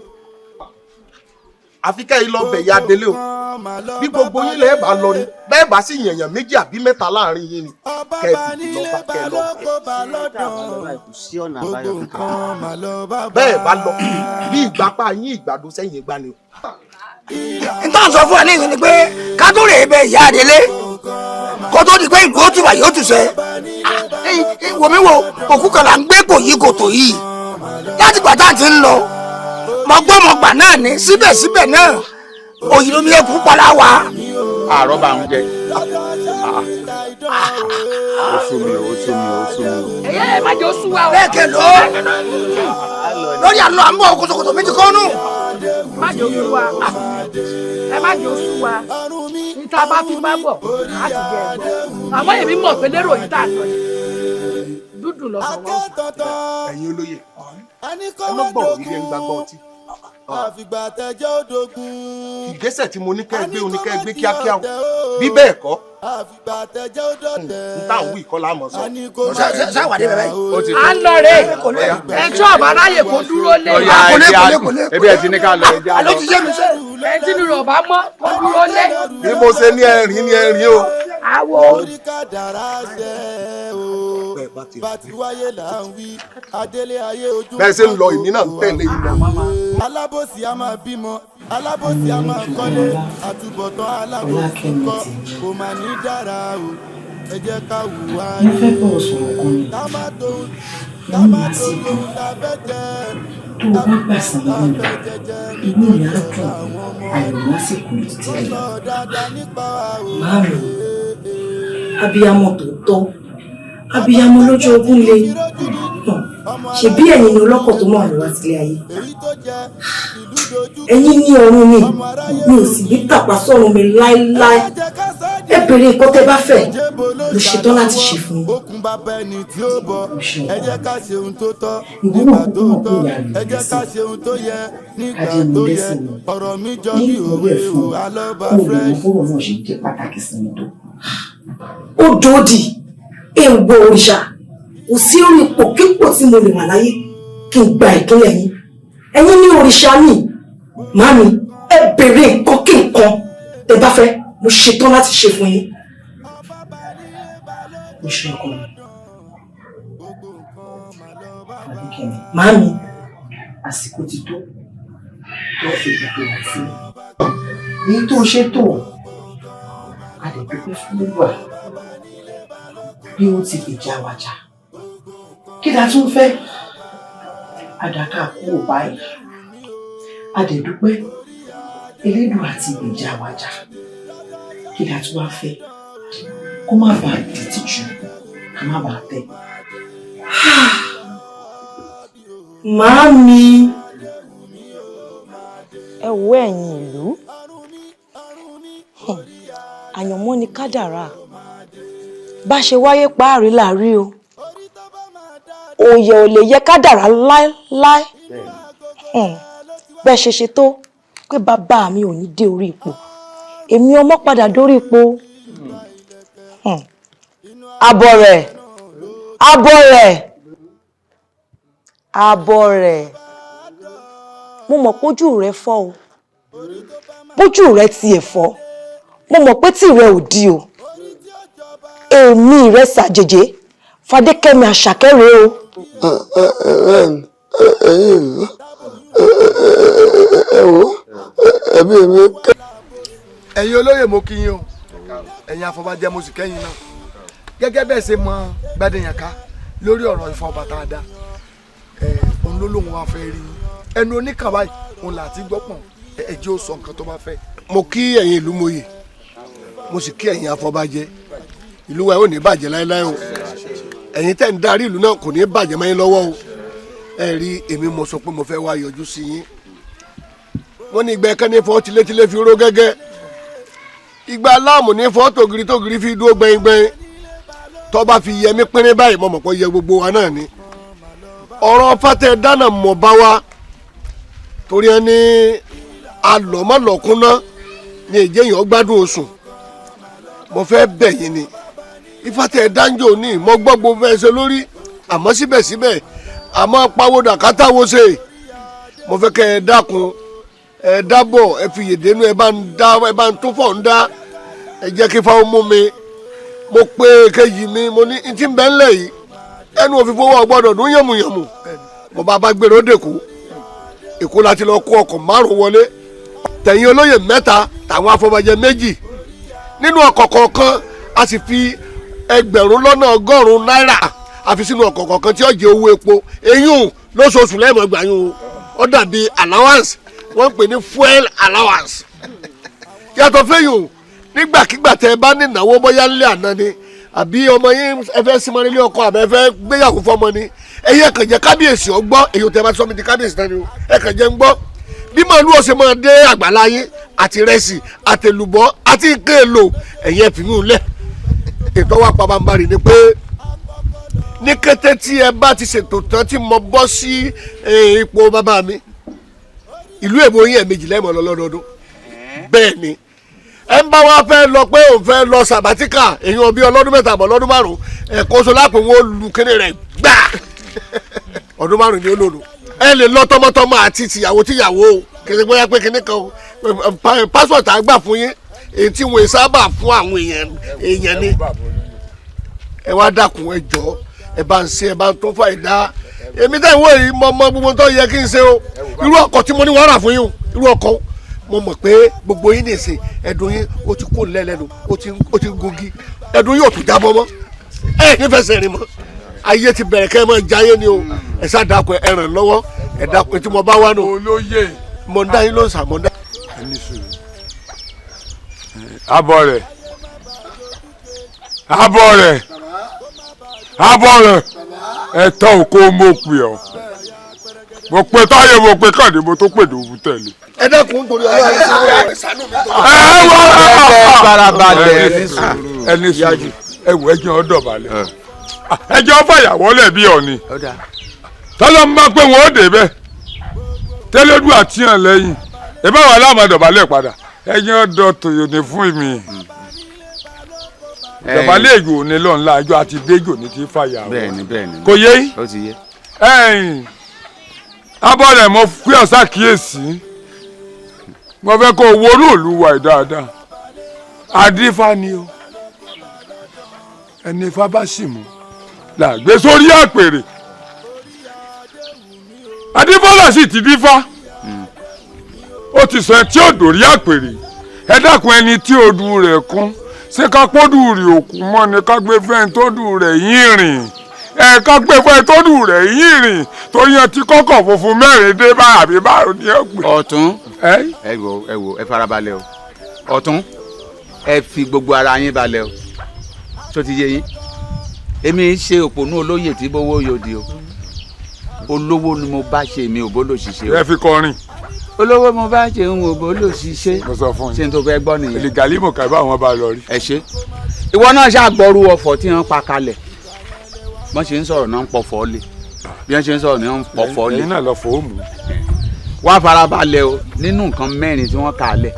[SPEAKER 20] àfi kẹ́ ẹ lọ bẹ̀ ya délé o bí gbogbo yín lẹ́ẹ̀ bá lọ ni bẹ́ẹ̀ bá sì yẹ̀yàn méjì àbí mẹ́ta láàrin yín ni kẹ́ ẹ bì lọ bá kẹ́ ẹ lọ bẹ́ẹ̀ bá lọ bí ìgbapá yín ìgbàdo sẹ́yìn ìgbà ni o.
[SPEAKER 21] nítorí sọ fún wa ní ìsìn ni pé ká tó rè é bẹ ìyá àdélé kó tó di pé ìlú ó ti wà yóò ti sẹ wò mí wo òkú kan là ń gbé kò yí kòtò yìí láti gbà tá à ti ń lọ mọ̀gbọ́mọgbà náà ní síbẹ̀síbẹ̀ náà òyìn omi ẹkùn pọ̀lá wa.
[SPEAKER 1] àárọ̀ bá ń jẹ oṣù mi.
[SPEAKER 8] ẹ̀yẹ́ ẹ má jẹ́ oṣù wa o.
[SPEAKER 21] bẹ́ẹ̀ kẹ́ lọ lórí àlọ́ àmọ́ kòtòkòtò mi ti kọ́ nù.
[SPEAKER 8] má jẹ́ oṣù wa ẹ má jẹ́ oṣù wa níta bá fi bá bọ̀ á ti jẹ ẹ̀gbọ́n àmọ́ èmi mọ̀ pé lérò yìí tá a sọ yìí dúdú lọ sọ wọn.
[SPEAKER 20] ẹ̀yin olóye ẹ má gbọ́ òbí ẹ̀ ń gbàgbọ́ ọtí.
[SPEAKER 2] àfìgbà tẹjọ́ òdògùn.
[SPEAKER 20] ìgbésẹ̀ tí mo ní kẹ́ ẹ gbé oníkẹ́ ẹ gbé kíákíá o bí bẹ́ẹ̀ kọ́
[SPEAKER 2] àfìgbà tẹjọ́ òdòdẹ.
[SPEAKER 20] n táwọn wí kọ́ la mọ̀ sọ.
[SPEAKER 21] sáwàdí bẹ́ẹ̀ báyìí.
[SPEAKER 8] à ń lọ rè ẹjọ́ àbáráyè kò dúró lé.
[SPEAKER 1] ebi ẹ ti ní ká lọ ẹjẹ àlọ.
[SPEAKER 8] ẹ tí nínú ọba mọ kò dúró lé.
[SPEAKER 20] bí mo ṣe ní ẹ̀rín ní ẹ̀rín o.
[SPEAKER 8] àwo.
[SPEAKER 2] orí kádàrá ṣe o bá ti wáyé là ń wí adélé ayé ojú.
[SPEAKER 20] bẹ́ẹ̀ ṣe ń lọ ìmí náà ń tẹ̀lé yìí lọ.
[SPEAKER 2] alábòsí a máa bímọ alábòsí a máa kọ́lé àtúbọ̀tán alábòsí kọ́ kò máa ní dára o ẹ jẹ́ ká hùwà
[SPEAKER 6] mo fẹ́ bọ̀ sọ̀rọ̀ kan ni wọ́n máa sì dùn tó o bá gbà sàmúlò inú mi á dùn àyẹ̀wò lásìkò ìtìtì rẹ̀. Màámi, abiyamọ tòótọ́ abiyamọ lọ́jọ́ ogún le ṣebí ẹ̀yin ni ọlọ́kọ̀ tó mọ̀ wá sílé ayé ẹ̀yin ní ọ̀run mi ò sì ní tàpá sọ́run mi láéláé ẹ bèrè nǹkan tẹ́ bá fẹ́ mo ṣetán láti ṣe fún yín.
[SPEAKER 2] ẹ jẹ́ ká ṣe ohun tó tọ́
[SPEAKER 6] ìwọ
[SPEAKER 2] nígbà
[SPEAKER 6] náà
[SPEAKER 2] tó
[SPEAKER 6] kúkú
[SPEAKER 2] tọ́
[SPEAKER 6] mọ̀ pé
[SPEAKER 2] ẹ jẹ́ ká ṣe ohun tó yẹ nígbà
[SPEAKER 6] adéhùn
[SPEAKER 2] tó yẹ
[SPEAKER 6] lẹ́sìn mi
[SPEAKER 2] ọ̀rọ̀ mi jọ
[SPEAKER 6] ní
[SPEAKER 2] bí
[SPEAKER 6] ìwúrí
[SPEAKER 2] òwe
[SPEAKER 6] ẹ̀ fún
[SPEAKER 2] o
[SPEAKER 6] mi
[SPEAKER 2] alọ́ba
[SPEAKER 6] kó o lè
[SPEAKER 2] fresh.
[SPEAKER 6] mọ bọ́rọ̀ náà ṣe jẹ́ pàtàkì sí mi tó. ó dòdì èèwọ̀ òrìṣà kò sí orí ipò kípò tí mo lè wà láyé kí n gba ìpínlẹ̀ yín ẹ̀yin ní òrìṣà mi màámi ẹ bèrè nǹkan kí nǹkan tẹ́ bá fẹ́ mo ṣetán láti ṣe fún yín. mo ṣe ọkọ mi Fadékẹ́mi màámi àsìkò ti tó tó fi gbogbo wá sí èyí tó ṣe tó a lè dúpẹ́ fún wà bí ó ti gbèjà wájà kí la tún fẹ́ àdàkà kúrò báyìí a lè dúpẹ́ elédùn àti gbèjà wájà kí la tún wá fẹ́ kó má bàa tètè jù ká má bàa tẹ̀. Màámi
[SPEAKER 13] ẹ wo ẹ̀yin ìlú àyànmọ́ ni kádàrá bá ṣe wáyé páàrí láàrí o òye ò lè yẹ kádàrá láéláé bẹ́ẹ̀ ṣe ṣe tó pé bàbá mi ò ní dé orí ipò èmi ọmọ padà dórí ipò abọ́ rẹ̀ mo mọ̀ pójú rẹ̀ fọ́ o bójú rẹ̀ tiẹ̀ fọ́ mo mọ̀ pé tí rẹ̀ ò di o èmi rẹ̀ ṣàjèjì Fadékẹ́mi Àṣàkẹ́ rèé o.
[SPEAKER 21] ẹ̀yin ìlú ẹ wò ẹ̀mí mi.
[SPEAKER 3] ẹ̀yin olóyè mo kí yín o ẹ̀yin afọbajẹ mo sì kẹ́yìn náà gẹ́gẹ́ bẹ́ẹ̀ ṣe mọ Gbádéyànká lórí ọ̀rọ̀ Ifá ọba tá a dá òun ló lóun wá fẹ́ rí ẹnu oníkàn báyìí òun là ti gbọ́ pọ̀n ẹjẹ́ ó sọ nǹkan tó bá fẹ́.
[SPEAKER 20] mo kí ẹ̀yin ìlú mòye mo sì kí ẹ̀yin afọbajẹ ìlú wa ò ní bàjẹ́ láéláé o ẹ̀yin tẹ́ ń darí ìlú náà kò ní bàjẹ́ mọ́ yín lọ́wọ́ o ẹ rí èmi mo sọ pé mo fẹ́ wá yọjú sí yín wọ́n ní ìgbà ẹ̀kan ní fọ́ tilétilé fi ró gẹ́gẹ́ ìgbà aláàmù ní fọ́ tògiri fi dúró gbẹ̀ngbẹ̀ng tó bá fi yẹ mí pínrín báyìí mo mọ̀ pé yẹ gbogbo wa náà ni ọ̀rọ̀ fàtẹ́ dáná mọ̀ bá wa torí ẹ ní alọ́mọlọ́kúnná ní èjé yẹn gbádùn oṣù mo fẹ́ bẹ̀ yín ni ìfàtẹ́ dánjọ́ ní mo gbọ́ gbogbo ẹsẹ̀ lórí àmọ́ síbẹ̀síbẹ̀ àmọ́ pawódà kátàwó ṣe mo fẹ́ kẹ́ ẹ dákun ẹ dábọ̀ ẹ fi yèdénú ẹ bá ń tún fọ̀ ń dá ẹ jẹ́ kí fáwọn mú mi mo pe kejì mi mo ní ntí ń bẹ́ ńlẹ̀ yìí ẹnu òfin fowó ọgbọ́dọ̀ ló yànmùyànmù mo bá gbèrò dèkú èkó láti lọ kó ọkọ̀ márùn wọlé tẹ̀yìn olóyè mẹ́ta tàwọn afọbajẹ méjì nínú ọkọ̀ kọ̀ọ̀kan a sì fi ẹgbẹ̀rún lọ́nà ọgọ́rùn-ún náírà àfi sínú ọkọ̀ kọ̀ọ̀kan tí ó jẹ owó epo eyín lóṣooṣù lẹ́ẹ̀mọ́ gbà yín ó dàbí allowance wọ́n ń pè ní fuel allowance yàtọ̀ fẹ́yìn nígbàkigbà tẹ ẹ bá ní ìnáwó bóyá ńlẹ̀ àná ni àbí ọmọ yín ẹ fẹ́ símọ́ nílé ọkọ àbẹ fẹ́ gbéyàwó fọmọ ni ẹ̀yin ẹ̀kàn jẹ́ kábíyèsí ọgbọ́ èyí tẹ bá sọ mi di kábíyèsí náà ni o ẹ̀kàn jẹ́ ń gbọ́ bí màálù ọ̀sẹ̀ máa dé àgbàlá yín àti rẹsì àtẹlùbọ́ àti nǹkan èlò ẹ̀yin ẹ̀fìmí lẹ̀ ètò wa pàbàmbarì ni pé ní kété tí ẹ bá ti ṣètò tán tí mo bọ́ sí ipò bàbá mi ìlú èbó yín ẹ̀mejì lẹ́mọ̀ lọ́dọọdún bẹ́ẹ̀ ni ẹ ń bá wa fẹ́ lọ pé òun fẹ́ lọ sàbátíkà èyàn bíi ọlọ́dún mẹ́ta àbọ̀ ọlọ́dún márùn ẹ̀kọ́ sọ lápò wọn lu kéde rẹ̀ gbà ọdún márùn ni ó lòlò ẹ lè lọ tọmọtọmọ àti tìyàwó tìyàwó o kìí bóyá pé kíní kan pásítọ̀ àgbà fún yín èyí tí wọn sábà fún àwọn èèyàn ni ẹ wá dákun ẹ jọ ẹ bá ń ṣe ẹ bá ń tó fà ìdá èmi tẹ́ ìwé yìí mọ gbogbo tó yẹ kí n ṣe o irú ọkọ̀ tí mo ní wọ́n rà fún yín o irú ọkọ̀
[SPEAKER 4] mo mọ̀ pé gbogbo yín nìsín ẹ̀dùn yín ó ti kó lẹ́lẹ́nu ó ti gungi ẹ̀dùn yóò tún jábọ́ mọ́ ẹ̀ nífẹ̀ẹ́sẹ̀ rìn mọ́ ayé ti bẹ̀rẹ̀ kẹ́ ẹ máa jayé ni o ẹ sá dákun ẹ ràn lọ́wọ́ ẹ dákun tí mo bá wá nù.
[SPEAKER 7] olóyè
[SPEAKER 4] mo ń dá yín ló ń sà mo ń dá.
[SPEAKER 7] ẹni sùn abọ́ rẹ̀ ẹ̀tọ́ òkú mo pè ọ́ mo pe táyé mo pe káàdì mo tó pè dòwú tẹ̀lé.
[SPEAKER 4] ẹ dákun torí ọlọ́run ṣàánú mi tó.
[SPEAKER 7] ẹ farabalẹ̀ ẹni sùn ẹ wọ ẹjọ́ ọdọ̀ balẹ̀ ẹjọ́ fàyàwọ́ lẹ̀ bí ọ̀ni tọ́lọ́ ń bá pé wọ́n ó dé bẹ́ẹ̀ tẹ́lẹ́dù àtìyàn lẹ́yìn ìbá wà láàmú padà ẹjọ́ ọdọ̀ tòyòní fún mi dọ̀bálẹ̀ èjò òní lọ́nla àjọ àti déjò ní ti fàyàwọ́ kò yé ẹ̀yìn abọ́ rẹ̀ mo fi ọ̀sá kíyèsí mo fẹ́ kó owó olóòlù wa dáadáa adífá ni o ẹni ifá bá sì mú là gbé sórí àpèrè adífọ́lá sì ti dífá ó ti sọ ẹ tí ó dòrí àpèrè ẹ dákun ẹni tí odù rẹ̀ kún ṣé ká pọ́dù rẹ̀ òkú mọ́ ni ká gbé fẹ́ẹ́ tó dù rẹ̀ yín rìn ẹ ká gbé fẹ́ẹ́ tó dù rẹ̀ yín rìn torí ẹ ti kọ́kọ́ funfun mẹ́rin dé bá àbí báwo ni ẹ gbé.
[SPEAKER 1] ọ̀tún ẹ wò ẹ farabalẹ̀ o ọ̀tún ẹ fi gbogbo ara yín balẹ̀ o tó ti yé yín èmi ṣe òpònú olóyè tí bówó yòdì o olówó ni mo bá ṣe mi ò bó lò ṣiṣẹ́ o.
[SPEAKER 7] ẹ fi kọrin.
[SPEAKER 1] olówó mo bá ṣe ń wò bó lò ṣiṣẹ́.
[SPEAKER 7] mo sọ fún yín
[SPEAKER 1] ṣé n tó fẹ́ gbọ́ nìyẹn.
[SPEAKER 7] èlì gàlímù kàbá àwọn bá lọ rí.
[SPEAKER 1] ẹ ṣe ìwọ náà ṣàgbọ́rú ọ̀fọ̀ tí wọ́n pa kalẹ̀ wọ́n ṣe ń sọ̀rọ̀ náà ń pọ̀ fọ́ lé bí wọ́n ṣe ń sọ̀rọ̀ náà ń pọ̀ fọ́ lé.
[SPEAKER 7] ẹ̀yin náà lọ fòómù.
[SPEAKER 1] wá farabalẹ̀ o nínú nǹkan mẹ́rin tí wọ́n kà lẹ̀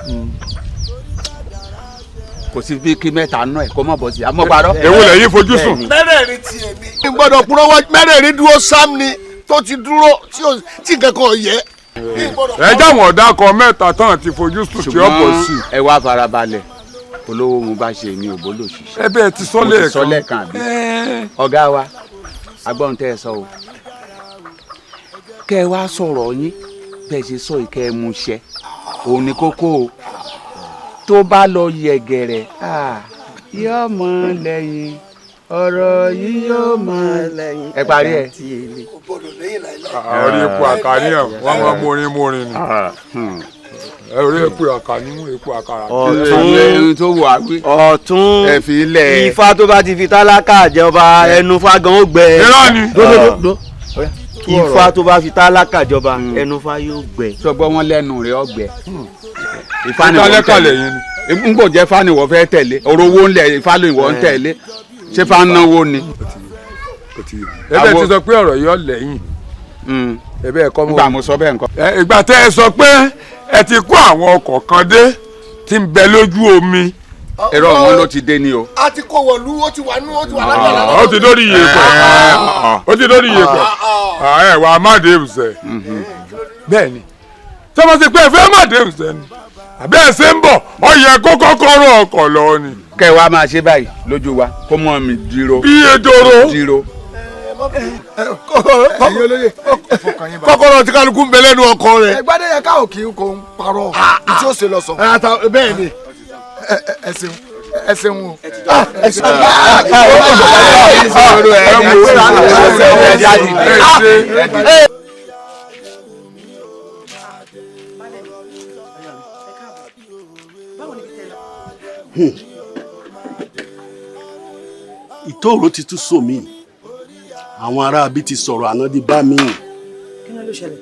[SPEAKER 1] kò sí bí kí mẹ́ta náà ẹ̀ kó mọ̀ bọ́ sí amọ́parọ́.
[SPEAKER 7] èwo lẹ́yìn fojú sùn.
[SPEAKER 4] mẹ́rẹ̀ẹ̀rin tiẹ̀ ni. gbọ́dọ̀ kúrò wá mẹ́rẹ̀ẹ̀rin dúró sam ni tó ti dúró tí kankan yẹ.
[SPEAKER 7] ẹ jáwọn ọ̀dà kan mẹ́ta tán ti fojú sùn tí ó bọ̀ sí.
[SPEAKER 1] ẹ wá farabalẹ̀ olówó mo bá ṣe mi ò bó lò ṣiṣẹ́.
[SPEAKER 7] ẹ bẹ́ẹ̀ ti sọ́lẹ̀
[SPEAKER 1] kan àbí. ọ̀gá wa agbọ́n tẹ́ ẹ sọ o kẹ́ ẹ wá sọ̀rọ̀ yín bẹ́ẹ̀ ṣe sọ ìkẹ́ ẹ mú ṣẹ òun ni kókó o tó bá lọ yẹ̀gẹ̀rẹ̀ yóò mọ lẹ́yìn ọ̀rọ̀ yìí yóò mọ lẹ́yìn. ẹ parí ẹ.
[SPEAKER 7] orí epo àkàníyàn wọn máa mórin ni orí epo àkàníyàn epo àkàrà.
[SPEAKER 1] ọ̀tún
[SPEAKER 16] ẹ fi lẹ̀. ifá tó bá ti fi tálákà jọba ẹnu fágan ó gbẹ.
[SPEAKER 7] irọ́ ni.
[SPEAKER 16] ifá tó bá fi tálákà jọba ẹnu fá yóò gbẹ.
[SPEAKER 1] sọgbọ́n wọn lẹ́nu rẹ̀ ọgbẹ́
[SPEAKER 7] ìfánilẹ́kàlẹ̀ yẹn
[SPEAKER 1] ni n kò jẹ́ fani wọ́n fẹ́ tẹ̀lé ọ̀rọ̀ owó ńlẹ̀ ìfálò ìwọ̀ ń tẹ̀lé ṣé fa náwó ni.
[SPEAKER 7] ebe ti sọ pé ọ̀rọ̀ yọ lẹ́yìn ebe ẹ̀kọ́ mọ́.
[SPEAKER 1] ìgbà mo sọ bẹ́ẹ̀ nǹkan.
[SPEAKER 7] ìgbà tẹ́ ẹ sọ pé ẹ ti kó àwọn ọkọ̀ kan dé tí ń bẹ lójú omi.
[SPEAKER 1] ẹ̀rọ wọn ló ti dé ni o.
[SPEAKER 4] a ti kó wọ̀lú ó ti wà lágbàlá.
[SPEAKER 7] ó ti dórí iye pẹ̀ ó ti dórí iye pẹ̀ ẹ wà má dé ìbùsẹ̀ bẹ́ẹ̀ ni tí wọ́n ti pé ẹ fẹ́ má dé ìbùsẹ̀ ni àbí ẹ ṣe ń bọ̀ ọ yẹ kó kọ́kọ́rọ́ ọkọ̀ lọ ni.
[SPEAKER 1] kẹ wàá máa ṣe báyìí lójú wa kó mọ mi dúró.
[SPEAKER 7] bí edoro.
[SPEAKER 1] dúró.
[SPEAKER 4] ẹ̀yin olóye
[SPEAKER 3] kọ́kọ́rọ́ tí kálukú ń bẹ lẹ́nu ọkọ rẹ̀.
[SPEAKER 4] ẹgbẹ́ yẹn káwọn kì í kò ń parọ́ tí ó ṣe lọ sọ.
[SPEAKER 3] bẹ́ẹ̀ ni ẹ ṣeun o.
[SPEAKER 22] ìtòòrò ti tún sọ mí àwọn aráabí ti sọ̀rọ̀ ànádì bá mi.
[SPEAKER 5] kí ló ṣẹlẹ̀.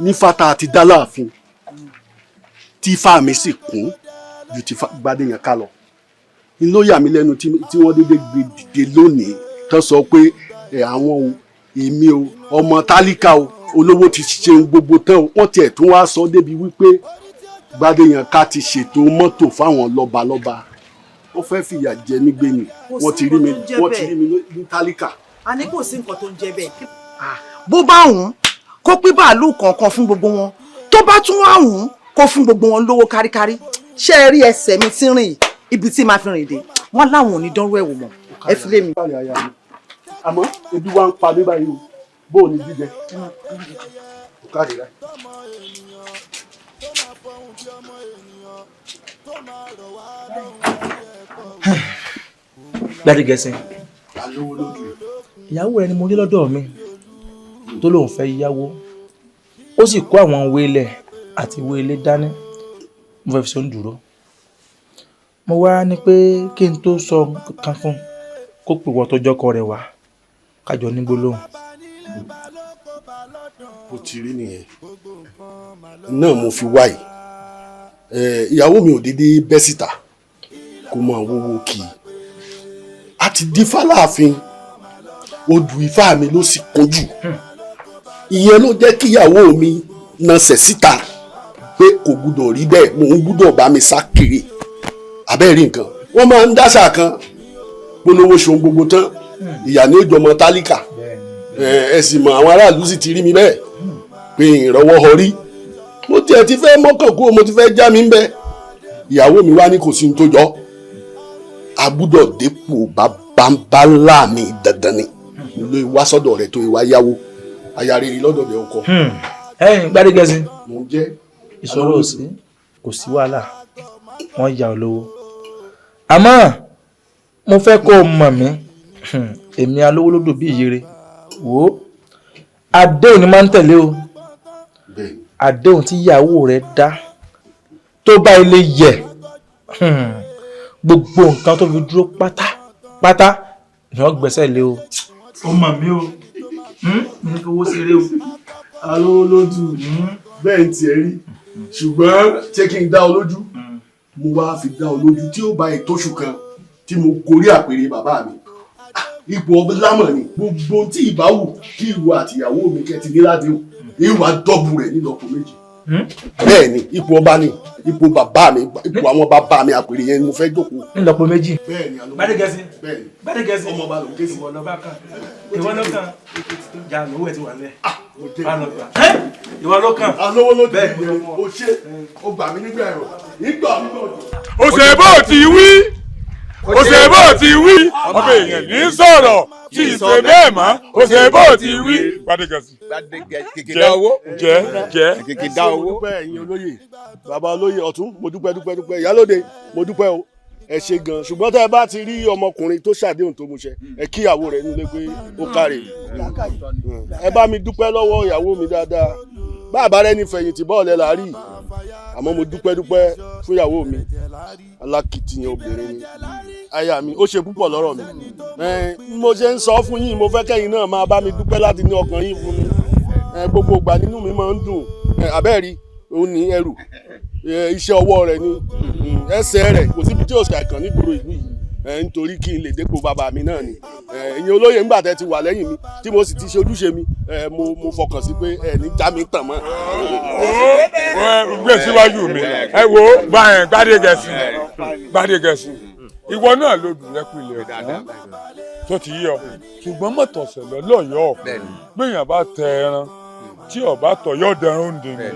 [SPEAKER 22] ní fata àti dáláàfin tí ifá mi sì kún ju ti Gbádéyàn ká lọ ní ló yà mí lẹ́nu tí wọ́n dédé gbé dìde lónìí tó sọ pé àwọn èmi o ọmọ tálíkà o olówó ti ṣe gbogbo tán o wọ́n tiẹ̀ tún wá sọ débi wípé Gbádéyàn ká ti ṣètò mọ́tò fáwọn lọ́balọ́ba wọ́n fẹ́ fìyà jẹ mí gbé ni wọ́n ti rí mi ní tálíkà.
[SPEAKER 5] a ní kò sí nǹkan tó ń jẹ bẹ́ẹ̀. bó bá wùn kó pín bàálù kọ̀ọ̀kan fún gbogbo wọn tó bá tún wá wùn kó fún gbogbo wọn lówó káríkárí ṣé ẹ rí ẹsẹ̀ mi tí ń rìn ibi tí màá fi rìn dé wọn láwọn ò ní dánrú ẹ̀wò mọ́ ẹ fi lé mi.
[SPEAKER 22] àmọ́ ebi wa ń pa mí báyìí o bó o ní jíjẹ káàdì rẹ.
[SPEAKER 12] Gbádé Gẹ̀sìn. Ìyàwó rẹ ni mo rí lọ́dọ̀ mi tó lóun fẹ́ yáwó ó sì kó àwọn ìwé ilẹ̀ àti ìwé ilé dání mo fẹ́ fi sóun dúró mo wá ní pé kí n tó sọ kankan fún kó pè wọ́n tó jọ́kọ rẹ̀ wá kájọ ní gbólóhùn.
[SPEAKER 22] bó ti rí nìyẹn náà mo fi wáyé ìyàwó mi ò dédé bẹ́ síta kó máa wówó kì í a ti dífá láàfin odù ifá mi ló sì kúnjù ìyẹn ló jẹ́ kíyàwó mi nasẹ̀ síta pé kò gbúdọ̀ rí bẹ́ẹ̀ mò ń gbúdọ̀ bá mi sá kiri abẹ́rẹ́ nǹkan wọ́n máa ń dáṣà kan polówó ṣohun gbogbo tán ìyá ní òjò ọmọ tálíkà ẹ sì mọ àwọn aráàlú sì ti rí mi bẹ́ẹ̀ pé ìrànwọ́ ọrí mo tiẹ̀ ti fẹ́ mọ́kàn kú mo ti fẹ́ já mi ń bẹ́ ìyàwó mi wá ní kò sí ní tó jọ a gbúdọ̀ dépò bàbá ńlá mi dandan ni ló wá sọ́dọ̀ rẹ̀ tó wá yáwó aya rere lọ́dọ̀ rẹ̀ ọkọ.
[SPEAKER 12] Gbádé Gẹ̀sìn.
[SPEAKER 22] mo jẹ́
[SPEAKER 12] ìṣòro ò sí kò sí wàhálà wọ́n yà ọ́ lówó àmọ́ mo fẹ́ kó o mọ̀ mí èmi alówólódò bí ìyèrè wò ó àdéhùn ni máa ń tẹ̀lé o àdéhùn tí ìyàwó rẹ̀ dá tó bá ilé yẹ gbogbo nǹkan tó fi dúró pátápátá ni wọ́n gbẹ́sẹ̀ lé o. ọmọ mi o mi kò wó ṣeré o.
[SPEAKER 22] alówólódù bẹ́ẹ̀ ń tiẹ̀ rí ṣùgbọ́n ṣé kí n dá ọ lójú mo wá fi dá ọ lójú tí ó bá ètòṣù kan tí mo gorí àpèrè bàbá mi ipò ọbẹ̀ lámọ̀ ni gbogbo tí ìbá wù kí ìwọ àtìyàwó mi kẹ́ ti ní ládéhùn ìwà dọ́bù rẹ̀ nílọ́pọ̀ méjì bẹ́ẹ̀ ni ipò ọba ni ipò bàbá mi ipò àwọn bàbá mi àpèrè yẹn ni mo fẹ́ jókòó.
[SPEAKER 12] nílọ́pọ̀ méjì.
[SPEAKER 22] bẹ́ẹ̀ ni
[SPEAKER 12] Gbádé Gẹ̀sìn.
[SPEAKER 22] bẹ́ẹ̀ ni
[SPEAKER 12] Gbádé Gẹ̀sìn.
[SPEAKER 22] ọmọ ọba ló ń ké sí.
[SPEAKER 12] ìwọ lọ bá kan ìwọ ló kan jà lówó ẹ ti wà lẹ. ìwọ ló kan.
[SPEAKER 22] alówólódù bẹ́ẹ̀ o ṣe o gbà mí nígbà ẹ̀rọ nígbà mi náà.
[SPEAKER 7] òṣèbó ti wí òṣèbó ti wí ọmọ èèyàn ní sọ̀rọ̀ tí ìṣe bẹ́ẹ̀ mọ́ òṣèbó ti wí. Gbádé Gẹ̀sìn.
[SPEAKER 1] kìkìdá owó.
[SPEAKER 7] jẹ́
[SPEAKER 1] kìkìdá owó.
[SPEAKER 22] mo dúpẹ́ ẹ̀yin olóyè bàbá olóyè ọ̀tún mo dúpẹ́ ìyálóde mo dúpẹ́ o ẹ ṣe gan ṣùgbọ́n tẹ́ ẹ bá ti rí ọmọkùnrin tó ṣàdéhùn tó múṣẹ ẹ kí ìyàwó rẹ̀ nílé pé ó káre ẹ bá mi dúpẹ́ lọ́wọ́ ìyàwó mi dáadáa bàbá rẹ̀ ní fẹ̀yìntì bọ́ọ̀lù ẹ̀ là á rí àmọ́ mo dúpẹ́ fún ìyàwó mi alákìtìyàn obìnrin ni aya mi ó ṣe púpọ̀ lọ́rọ̀ mi mo ṣe ń sọ fún yín mo fẹ́ kẹ́yìn náà máa bá mi dúpẹ́ láti ní ọkàn yín fún mi gbogbo ìgbà nínú mi máa ń dùn abẹ́rí òun ní ẹrù iṣẹ́ ọwọ́ rẹ̀ ni ẹsẹ̀ rẹ̀ kò síbi tí ò ṣe àkàn nígboro ìlú yìí nítorí kí n lè dépò bàbá mi náà ni ẹ̀yin olóyè ńgbà tẹ́ ti wà lẹ́yìn mi tí mo sì ti ṣe ojúṣe mi mo fọkàn sí pé ní já mi tàn mọ́.
[SPEAKER 7] gbé síwájú mi ẹ wo Gbádé Gẹ̀sìn ìwọ náà ló dùn lẹ́pìnlẹ̀ ọ̀hún tó ti yí ọ ṣùgbọ́n mọ̀tọ̀sẹ̀ lọ́yọ̀ọ́ gbẹ̀yìn bá tẹ ẹran tí ọba tọ̀ yọ̀ dẹrùn dè ní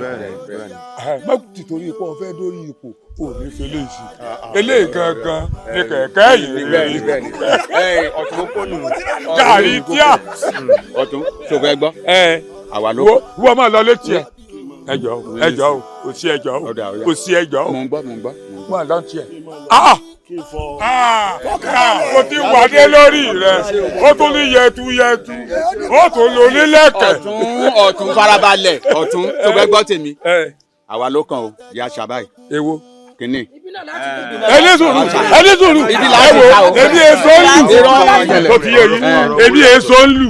[SPEAKER 7] má tìtorí ipò ọ̀fẹ́ dórí ipò ò ní fi eléyìí sí eléyìí gangan ní kẹ̀kẹ́ yìí rẹ̀
[SPEAKER 1] ọ̀tún kónú
[SPEAKER 7] gàrí tíà
[SPEAKER 1] ọ̀tún ṣòfò ẹgbọ́ àwa ló.
[SPEAKER 7] wọ́n máa lọ létí ẹ̀ ẹjọ́ o kò sí ẹjọ́ o kò sí ẹjọ́ o
[SPEAKER 1] mò ń gbọ́
[SPEAKER 7] wọ́n àdán tiẹ̀ o ti wàdé lórí rẹ o tún ní yẹtu o tún lò nílẹ̀kẹ̀.
[SPEAKER 1] ọ̀tún farabalẹ̀ ọ̀tún tó fẹ́ gbọ́ tèmi àwa ló kàn o ìyá ṣàbáyé.
[SPEAKER 7] èwo
[SPEAKER 1] kìíní.
[SPEAKER 7] ẹni sùúrù èmi èso ń lù tó ti yé yín èmi èso ń lù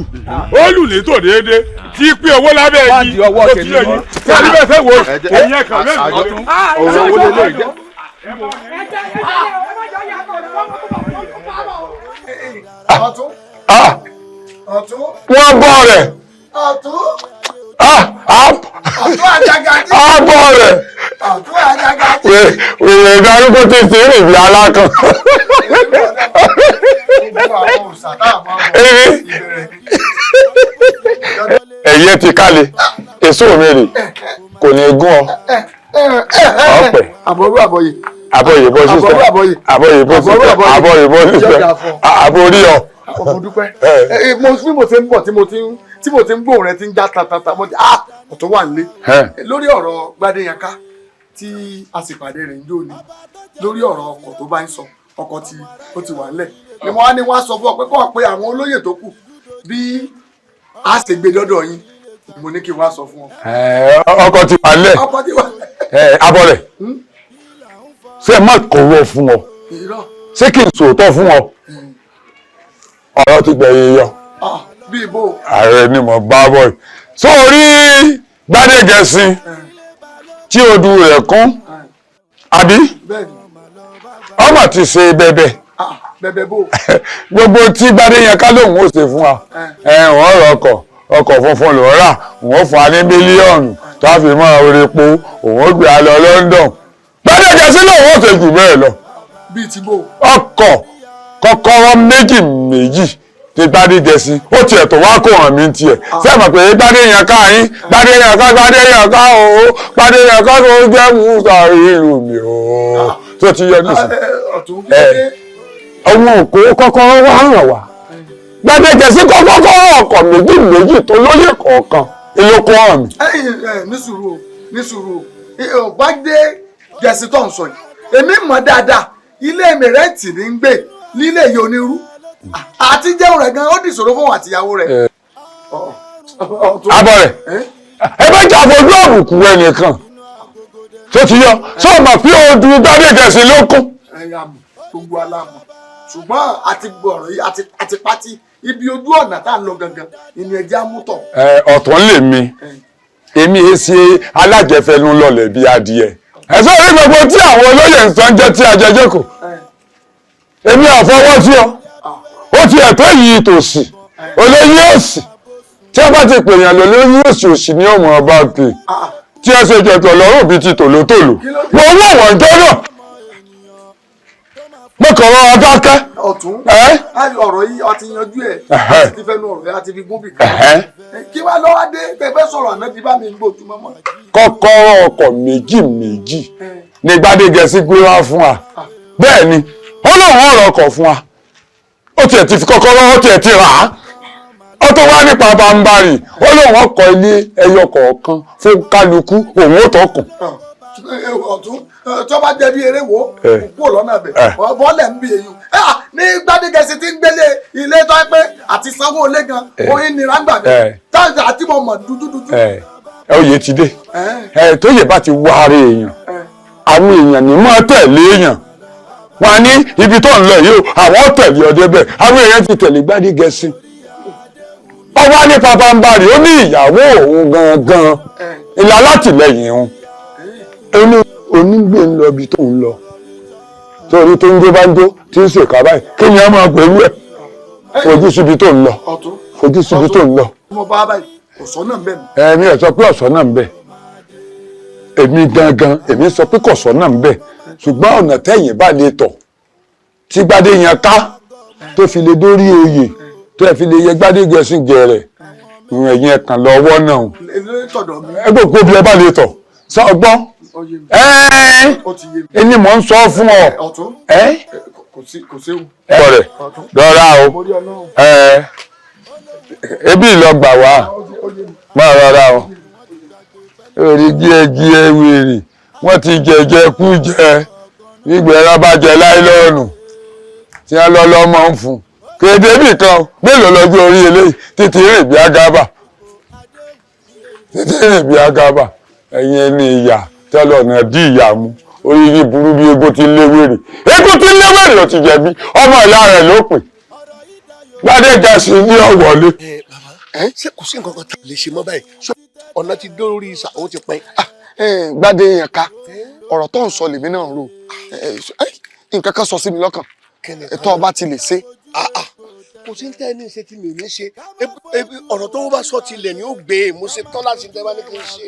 [SPEAKER 7] ó lù ní tò déédéé tí pín owó lábẹ́ yìí tó ti yé yín kí ẹni bẹ́ẹ̀ fẹ́ wo ẹ̀yìn ẹ̀ka lẹ́nu.
[SPEAKER 1] owó lélẹ̀ jẹ́.
[SPEAKER 7] wọ́n bọ̀ rẹ̀. Àbọ̀ rẹ̀. Wèrè ìdarúgbó ti ti rìn bí alákan. Ẹ̀yẹ ti kálẹ̀, èso mi rè, kò ní gún ọ. Ọ̀pẹ̀.
[SPEAKER 3] Àbọ̀yè.
[SPEAKER 7] Àbọ̀yè bọ́ sísẹ́. Àbọ̀yè bọ́ sísẹ́. Àbọ̀yè bọ̀ sísẹ́. Àbórí ọ.
[SPEAKER 3] Mo dúpẹ́. Bí mo ti ń bọ̀ tí mo ti ń gbóhùn rẹ ti ń já tatata mo ti ọ̀tún wà nílé. Lórí ọ̀rọ̀ Gbádéyànká tí a sì pàdé rẹ̀ ń jò ní lórí ọ̀rọ̀ ọkọ̀ tó bá ń sọ ọkọ̀ tí ó ti wà nílẹ̀ ni wọ́n á ní wọ́n á sọ fún ọ pé kọ́ pé àwọn olóyè tó kù bí a ṣe gbé dọ́dọ̀ yín mo ní kí n wá sọ fún ọ.
[SPEAKER 7] ọkọ̀ ti wà nílẹ̀
[SPEAKER 3] ọkọ̀ ti wà nílẹ̀.
[SPEAKER 7] Abọ́rẹ̀ ṣé ẹ má kọ̀wọ́ fún ọ ṣé kí n sòótọ́ fún ọ ọ̀rọ̀ ti gbẹ̀yìn yọ.
[SPEAKER 3] bí ibo.
[SPEAKER 7] ààrẹ ni mo bá bọ̀ yìí sórí Gbádégẹṣin tí odù rẹ̀ kún àbí ọmọ ti ṣe bẹ̀bẹ̀
[SPEAKER 3] bẹ̀bẹ̀ bò.
[SPEAKER 7] gbogbo tí Gbádéyẹnká lòun ò ṣe fún wa wọ́n rọ ọkọ̀ funfun ló rà wọ́n fún wa ní mílíọ̀nù tó a fi mọ́ orí epo òun ó gbé a lọ London Gbádégẹṣin lòun ò ṣe jù bẹ́ẹ̀ lọ.
[SPEAKER 3] bíi ti bò.
[SPEAKER 7] ọkọ̀ kọ́kọ́rọ́ méjì ti Gbádégẹṣin ó tiẹ̀ tó wá kó hàn mí tiẹ̀ ṣé ẹ mọ̀ pé Gbádéyẹnká yín Gbádéyẹnká o Gbádéyẹnká tó jẹ́ musa ìlú mi o tó ti yọ nísìn. ọmọ òkú kọ́kọ́rọ́ wá hàn wá Gbádégẹṣin kọ́kọ́rọ́ ọkọ̀ méjì tó lóye kọ̀ọ̀kan ìlókò hàn mí.
[SPEAKER 3] ní sùúrù o Gbádégẹṣin tó ń sọ yìí èmi mọ̀ dáadáa ilé mi rẹ́ǹtì ní ń gbé nílé yìí onírú àti jẹun rẹ̀ gan ó di ìṣòro fún àtìyàwó rẹ̀.
[SPEAKER 7] Abọ́rẹ̀ ẹ bá jà fojú àbùkù ẹnìkan tó ti yọ sọ ma fi odù Gbádégẹṣin ló kún.
[SPEAKER 3] gbogbo aláàmọ̀ ṣùgbọ́n àti gbọ̀rọ̀ yìí àti pátí ibi ojú ọ̀nà tá à ń lọ gangan ìní ẹja mútọ̀.
[SPEAKER 7] ọ̀tọ̀ ń lè mi èmi èé ṣe alájẹfẹnu lọlẹ̀ bí adìẹ ẹ̀sọ́ orí gbogbo tí àwọn olóyè ń san jẹ́ tí ajẹjẹ́ kò èmi àfọwọ́ sí ọ ó ti ẹ̀tọ́ yìí tòsí olóyè òsì tí a bá ti pèèyàn lólóyè òsì ní ọmọ ọba pè tí ẹ ṣe jẹ̀tọ̀ lọ́rùn bíi ti tòlótòló mo wọ̀ wọ́n jọ náà mo kàn rọ adákẹ́.
[SPEAKER 3] ọ̀tún ọ̀rọ̀ yìí a ti yanjú ẹ̀ a ti fẹ́nu ọ̀rọ̀ yẹn a ti fi gún bì kan kí wàá lọ́wọ́ dé tẹ̀fẹ́ sọ̀rọ̀ àná ti bá mi ń gbòtú mọ́mọ́.
[SPEAKER 7] kọ́kọ́rọ́ ọkọ̀ méjì ní Gbádégẹṣin gbé wá fún wa bẹ́ẹ̀ ni ó lóun ọ̀rọ̀ ọkọ̀ fún wa ó tiẹ̀ ti fi kọ́kọ́rọ́ ó tiẹ̀ ti rà á ó tó wá nípa bámbárì ó lóun ọkọ̀ ilé ẹyọ kọ̀ọ̀kan fún kálukú òun ó tọkùn.
[SPEAKER 3] ọ̀tún tó bá jẹ́ bí eré wo kúrò lọ́nà bẹ̀ bọ́ọ̀lẹ̀ ń bí eyín ní Gbádégẹṣin tí ń gbélé ilé tó pé àti sanwó ilé gan oyin nira gbà mí táǹtì àti mo mọ̀ dúdúdúdú.
[SPEAKER 7] oyè ti dé tóyè bá ti wá ara èèyàn àwọn èèyàn ní mọ́ tẹ̀lé èèyàn wọn ní ibi tó ń lọ yìí o àwọn tẹ̀lé ọdẹ bẹ́ẹ̀ àwọn èèyàn ti tẹ̀lé Gbádégẹṣin ọwọ́ ní pabambarì ó ní ìyàwó òun gangan ìlà látìlẹ́yìn òun onígbè ń lọ ibi tó ń lọ torí tó ń jó bá ń jó tí ń ṣèkà báyìí kéèyàn máa pẹ̀lú ẹ̀ fojú síbi tó ń lọ fojú síbi tó ń lọ.
[SPEAKER 3] mo bá báyìí ọ̀sán náà ń bẹ̀ mí.
[SPEAKER 7] èmi ẹ̀ sọ pé ọ̀sán náà ń bẹ̀ èmi gangan èmi sọ pé kọ̀sán náà ń bẹ̀ ṣùgbọ́n ọ̀nà tẹ̀yìn bá lè tọ̀ tí Gbádéyẹnká tó fi lè dórí oyè tó ẹ̀ fi lè yẹ Gbádégẹṣin jẹrẹ̀ ẹ̀yìn ẹ̀kan lọ ọwọ́ náà ẹgbẹ́ òkú bí ẹ bá lè tọ̀ sọ ọgbọ́n ẹni mò ń sọ fún ọ
[SPEAKER 3] kò séwu.
[SPEAKER 7] ọ̀rẹ́ lọ́ra o ebi ìlọgbà wá máa rọra o orí jíẹ wèrè wọ́n ti jẹjẹ kú jẹ nígbà ẹran bá jẹ láìlọ́ọ̀nù tí wọ́n lọ́lọ́ máa ń fún kéde nìkan mélòó lọ́jọ́ orí eléyìí títí rìn bí agaba ẹ̀yin ẹni ìyá tẹ́lọ̀ náà dí ìyá mu orí yìí burú bí egbò tí ń léwèrè ló ti jẹ̀bi ọmọ ìyá rẹ̀ ló pè Gbádégẹṣin ní ọ̀wọ́lé.
[SPEAKER 4] ṣé kò sí nǹkan kan tá a lè ṣe mọ́ báyìí ọ̀nà ti dórí ìsà ó ti pẹ́.
[SPEAKER 18] Gbádéyẹnká ọ̀rọ̀ tó ń sọ lèmi náà rò nǹkan kan sọ sí mi lọ́kàn ètò ọba ti lè ṣe.
[SPEAKER 4] kò sí ní tẹ́ni ṣe tí mi ò ní ṣe ọ̀rọ̀ tó bá sọ tilẹ̀ ni ó gbé e mo ṣe tán láti tẹ́ bá ní kí n ṣe.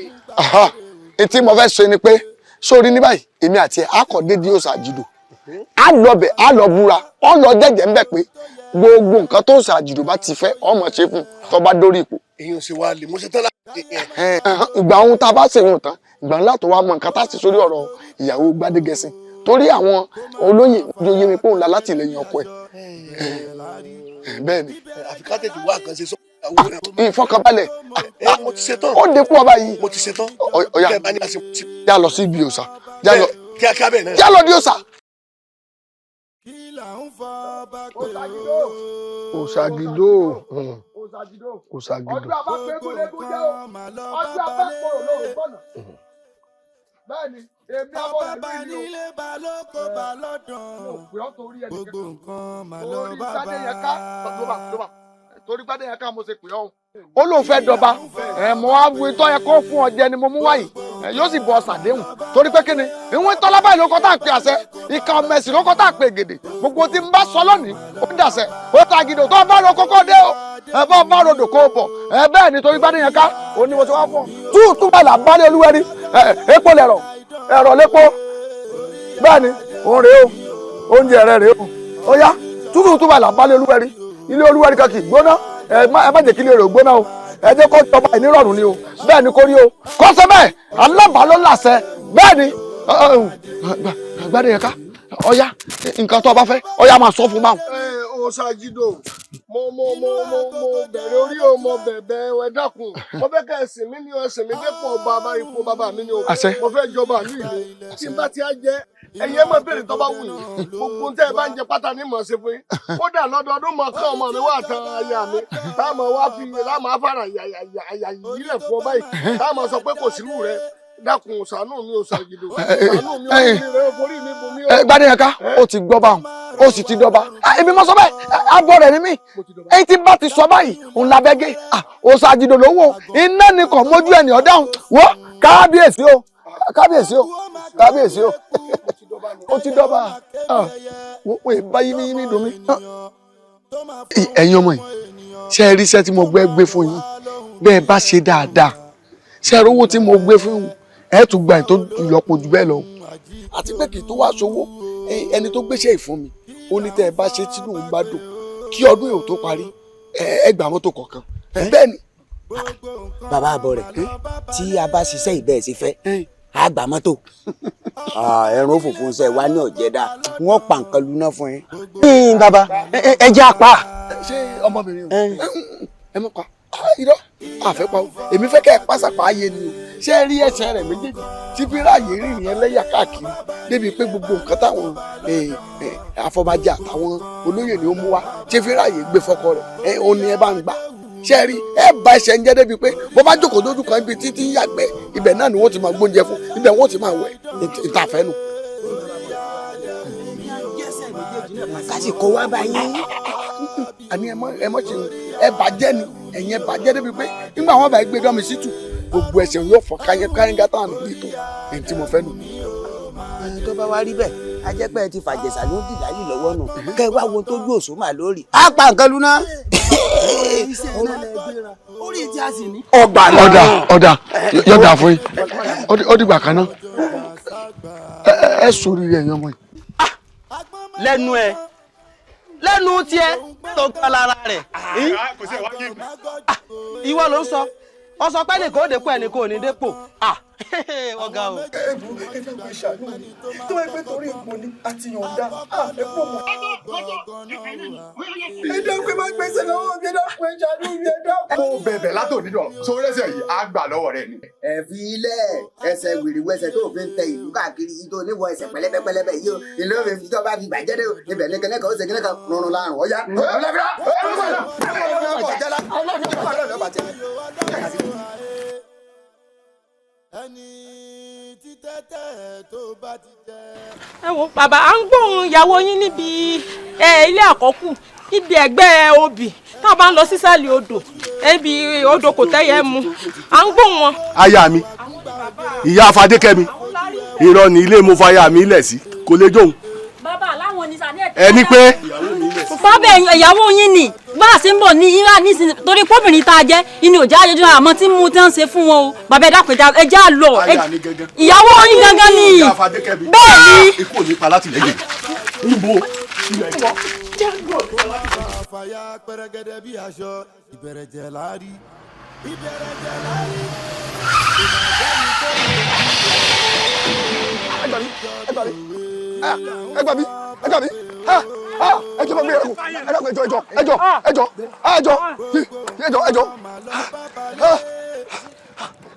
[SPEAKER 18] etí mo fẹ́ ṣe ni pé sórí ní báyìí èmi àti ẹ̀ akọ̀dé di òòṣà àjìdò á lọ bẹ̀ á lọ búra ọ lọ jẹ́jẹ́ ń bẹ̀ pé gbogbo nǹkan tó òòṣà àjìdò bá ti fẹ́ ọmọ ṣe fún tó bá dórí ipò.
[SPEAKER 4] èèyàn ṣe wá lè mo ṣe tán láti ṣe yẹn.
[SPEAKER 18] ìgbà ohun tá a bá ṣèyàn tán ìgbà ńlá tó wá mọ nǹkan tá a sì sórí ọ̀rọ̀ ìyàwó Gbádégẹṣin torí àwọn olóyè ojoyè mi pé òun la látìlẹ́yìn ọkọ ẹ̀ bẹ́ẹ̀ ni.
[SPEAKER 4] àfi ká tètè wá nǹkan ṣe sọ ìfọkànbalẹ̀ mo ti ṣetán ó dé fún ọba yìí mo ti ṣetán ọ̀ya já lọ sí ibi òòṣà kíákíá bẹ́ẹ̀ náà já lọ di òòṣà. òòṣàgídó òòṣàgídó.
[SPEAKER 3] ọjọ́ abápẹ́gúnlégún jẹ́ o ọjọ́ abápọ̀rọ̀ lóòrùn gbọ́nà bẹ́ẹ̀ni èmi abọ́ rẹ̀ ní ilé balóko balọ́dàn gbogbo nǹkan mà lọ bàbá torí gbádé yẹn ká mo ṣe pè ọ́ ó lóun fẹ́ dọba mo á wí tọ́ yẹ kó fún ọ jẹ ni mo mú wáyìí yóò sì bọ ṣàdéhùn torí pé kíni ìwọ̀n tọ́lá báyìí ló kọ́ tá à ń pè àṣẹ ìka ọmọẹ̀sìn ló kọ́ tá à ń pè gèdè gbogbo tí n bá sọ lónìí ó dàṣẹ ó ta gidi tó bá ro kókó dé o bá bá rodò kó bọ̀ bẹ́ẹ̀ ni torí gbádé yẹn ká ó ní mo ṣe wá fún ọ túùtù báyìí là bá lé olúwẹ̀rí epo lẹ̀rọ̀ ẹ̀rọ lépo bẹ́ẹ̀ ni òun rèé o oúnjẹ rẹ̀ rèé o ó yá túùtù báyìí là bá lé olúwẹ̀rí ilé olúwẹ̀rí kan kì í gbóná ẹ má jẹ́ kí ilé rẹ̀ gbóná o ẹ jẹ́ kó jọba ẹ̀ nírọ̀rùn ni o bẹ́ẹ̀ ni kò rí o kọ́ sẹ́ bẹ́ẹ̀ alábàá ló làṣẹ bẹ́ẹ̀ ni gbẹ́dẹ̀ yẹn ká ọ̀ya nǹkan tó o bá fẹ́ ọ̀ya máa sọ fún báwọn.
[SPEAKER 4] òòṣàgídó mo bẹ̀rẹ̀ orí o mo bẹ̀bẹ̀ ẹ dákun mo fẹ́ kẹ́ ẹ̀sìn mi ní ẹ̀sìn mi dépò ọba ipò bàbá mi ni o mo fẹ́ jọba ìlú ìlú tí bá ti á jẹ́ ẹ̀yin ẹ̀ mọ̀ bèrè tó bá wù yín gbogbo tẹ́ ẹ bá ń jẹ pátá ní mọ̀ ṣe fún yín kódà lọ́dọọdún mọ̀ kán ọmọ mi wà tán aya mi táwọn wá fi láàmú afárá àyà yìí rẹ̀ fún ọ báyìí táwọn sọ pé kò sírù rẹ dákun ṣàánú mi ò ṣàgídó ṣàánú mi ò ní rẹ orí mi bò mí o.
[SPEAKER 3] gbadé yẹn ká ó ti gbọ́ báwọn ó sì ti dọ́ba èmi mọ sọ bẹ́ẹ̀ abọ́ rẹ̀ ni mí èyí tí bá ti sọ báyìí òun la bẹ́gẹ́ ó ṣàgídó lówó iná ni kò mójú ẹni ọ̀dáhùn wọ́ kábíyèsí o kábíyèsí o kábíyèsí o ó ti dọ́ba wọ́n ì bá yín dùn mí. ẹ̀yin ọmọ yìí ṣe é rí iṣẹ́ tí mo gbé fún yín bẹ́ẹ̀ bá ṣe dáadáa ṣe é rí owó tí mo gbé fún yín ẹ̀ tún gba ètò ìlọ́po jù bẹ́ẹ̀ lọ. àti pé kì í tó wá sówó ẹni tó gbéṣẹ́ ìfún mi ó ní tẹ́ ẹ bá ṣe tínú ń bá dùn kí ọdún yóò tó parí ẹ gbà mọ́tò kọ̀ọ̀kan bẹ́ẹ̀ ni.
[SPEAKER 15] bàbá àbọ̀ rẹ̀ tí a bá ṣiṣẹ́ ìbẹ́ẹ̀ sí fẹ́ a gbà mọ́tò ẹ̀rùn òfòfò ń sẹ́ wa ní ọ̀jẹ̀dá wọ́n pa nǹkan luná fún yín. bàbá ẹ jẹ́ apá.
[SPEAKER 3] ṣé ọmọbìnrin ẹ mọ̀ pa irọ́ àfẹ́pá o èmi fẹ́ kẹ́ ẹ pàṣàpá ayé ni o ṣé ẹ rí ẹsẹ̀ rẹ̀ méjèèjì tí fíráàyè rìnrìn ẹlẹ́yà káàkiri débi pé gbogbo nǹkan táwọn afọbajẹ àtàwọn olóyè ni ó mú wá ṣé fíráàyè gbé fọkọ rẹ̀ ó ní ẹ bá ń gbà ṣé rí ẹ bá ẹsẹ̀ ń jẹ́ débi pé bó bá jókòó lójú kan ibi títí ń yàgbẹ́ ibẹ̀ náà ni wọ́n ti máa gbóúnjẹ fún ibẹ̀ wọ́n ti máa wẹ̀ ìtàfẹ́ nù.
[SPEAKER 15] kásì kó wá bá yín.
[SPEAKER 3] àní ẹ mọ̀ ṣe ẹ bàjẹ́ ni ẹ̀yin ẹ bàjẹ́ débi pé nígbà wọn bá gbé dánmi sí tù gbogbo ẹsẹ̀ yóò fọ káyínká táwọn níbi tó èyí tí mo fẹ́ nù.
[SPEAKER 15] tó bá wá rí bẹ́ẹ̀ a jẹ́ pé ẹ ti fàjẹsà ló ń dìdá yìí lọ́wọ́ nù kẹ́ ẹ wá wo tójú òṣùmà lórí. a pa nǹkan lu náà. orí tí a sì ní.
[SPEAKER 3] ọ̀dà yọ̀dà fún yín ó dìgbà kan náà ẹ sórí rẹ̀ ẹ̀yin ọmọ yìí.
[SPEAKER 16] lẹ́nu tiẹ̀ tó gbọ́ lára rẹ̀ ìwọ ló ń sọ ọ sọ pé ẹnìkan ó dépò ẹnìkan ò ní dépò ọ̀gá o.
[SPEAKER 3] ẹ fẹ́ gbé ṣàánú mi tó ẹ pé torí ipò ni àti yọ̀ǹda ẹ pọ̀ mọ́. ẹ dákun ẹ máa gbèsè lọ́wọ́ mi ẹ dákun ẹ ṣàánú mi ẹ dákun.
[SPEAKER 14] mo bẹ̀bẹ̀ látòní lọ sórí ẹsẹ̀ yìí á gbà lọ́wọ́ rẹ ni.
[SPEAKER 15] ẹ fi ilẹ̀ ẹsẹ̀ wìrìwẹsẹ̀ tó fi ń tẹ ìlú káàkiri yìí tó níwọ̀ ẹsẹ̀ pẹlẹbẹpẹlẹbẹ yìí o ìlú òfin fi tó bá fi bàjẹ́ dé o ibẹ̀ ní kẹ́nẹ́kan ó ṣe kẹ́nẹ́kan rọrùn láàrùn ọ̀yá.
[SPEAKER 8] ẹ wo bàbá à ń gbóhùn ìyàwó yín níbi ilé àkọ́kù níbi ẹgbẹ́ obì tá a bá ń lọ sísàlẹ̀ odò ẹbí odò kò tẹ́yẹ mu à ń gbóhùn wọn.
[SPEAKER 22] aya mi ìyá Fadékẹ́mi irọ́ ni ilé mo fa aya mi lẹ̀ sí kò lè jóun.
[SPEAKER 11] bàbá aláwọn ní sàní
[SPEAKER 22] ẹni pé.
[SPEAKER 11] fọ́bẹ̀ ìyàwó yín ni bá a ṣe ń bọ̀ ní irá nísìnyí torí pọ́bìnrin tá a jẹ́ inú òjá ayéjú àmọ́ tí mo ti ń ṣe fún wọn o bàbá ẹ̀dá pẹ̀já ẹja lọ ìyàwó yín gangan ni bẹ́ẹ̀ ni.
[SPEAKER 22] ikú ò ní pa láti lẹ́yìn níbo ilẹ̀ ìwọ.
[SPEAKER 2] fàyà pẹrẹgẹdẹ bí aṣọ ìbẹ̀rẹ̀jẹ̀ láàrí
[SPEAKER 3] ẹ gbà mí
[SPEAKER 4] ẹjọ́ bá gbé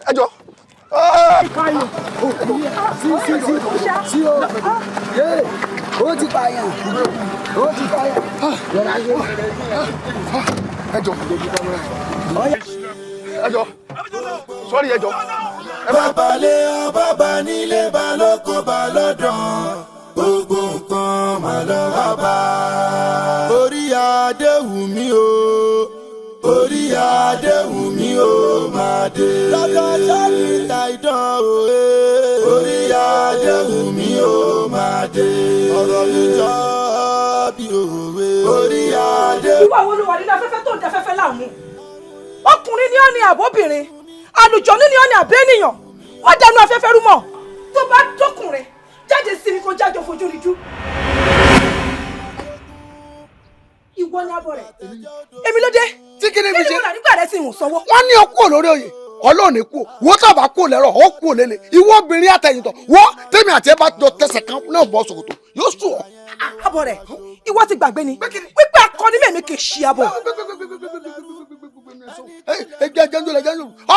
[SPEAKER 4] ẹjọ́
[SPEAKER 21] ó ti pààyàn
[SPEAKER 4] ẹjọ́ sọ́rí ẹjọ́.
[SPEAKER 2] bàbá lé ọ bàbá nílé balóko balọ́dàn gbogbo nǹkan mà lọ bàbá. orí adé wù mí o orí adé wù mí o máa dé. lọ́jọ́ sọ́ọ̀lì ta ìdán o orí adé wù mí o máa dé. ọ̀rọ̀ mi jọ bí òwe orí adé.
[SPEAKER 8] ìwà wo ló wà nínú afẹ́fẹ́ tó ń dafẹ́fẹ́ láàmú ọkùnrin ni ó ní àbóbìnrin àlùjọ̀nú ni ó ní àbẹ́nìyàn wọ́n dẹnu afẹ́fẹ́ rú mọ́ tó bá dọ́kùnrin jáde sí mi kó jájọ fojú ríjú. ìwọ ni abọ rẹ èmi ló dé
[SPEAKER 3] tí kí ni mi ṣe
[SPEAKER 8] kí ni mo rà nígbà rẹ sì ń sanwó.
[SPEAKER 3] wọ́n ní ọkú olórí oyè ọlọ́ọ̀ni kú wọ́n tàbá kú lẹ́rọ̀ ó kú lélẹ̀ ìwọ obìnrin àtẹ̀yìntọ̀ wọ́n tèmi àti ẹ bá jọ tẹsẹ̀ kan náà bọ́ ṣòkòtò yóò sùn ọ́.
[SPEAKER 8] abọ rẹ ìwọ ti gbàgbé ni wípé akọni mẹ́mi kì í ṣí abọ.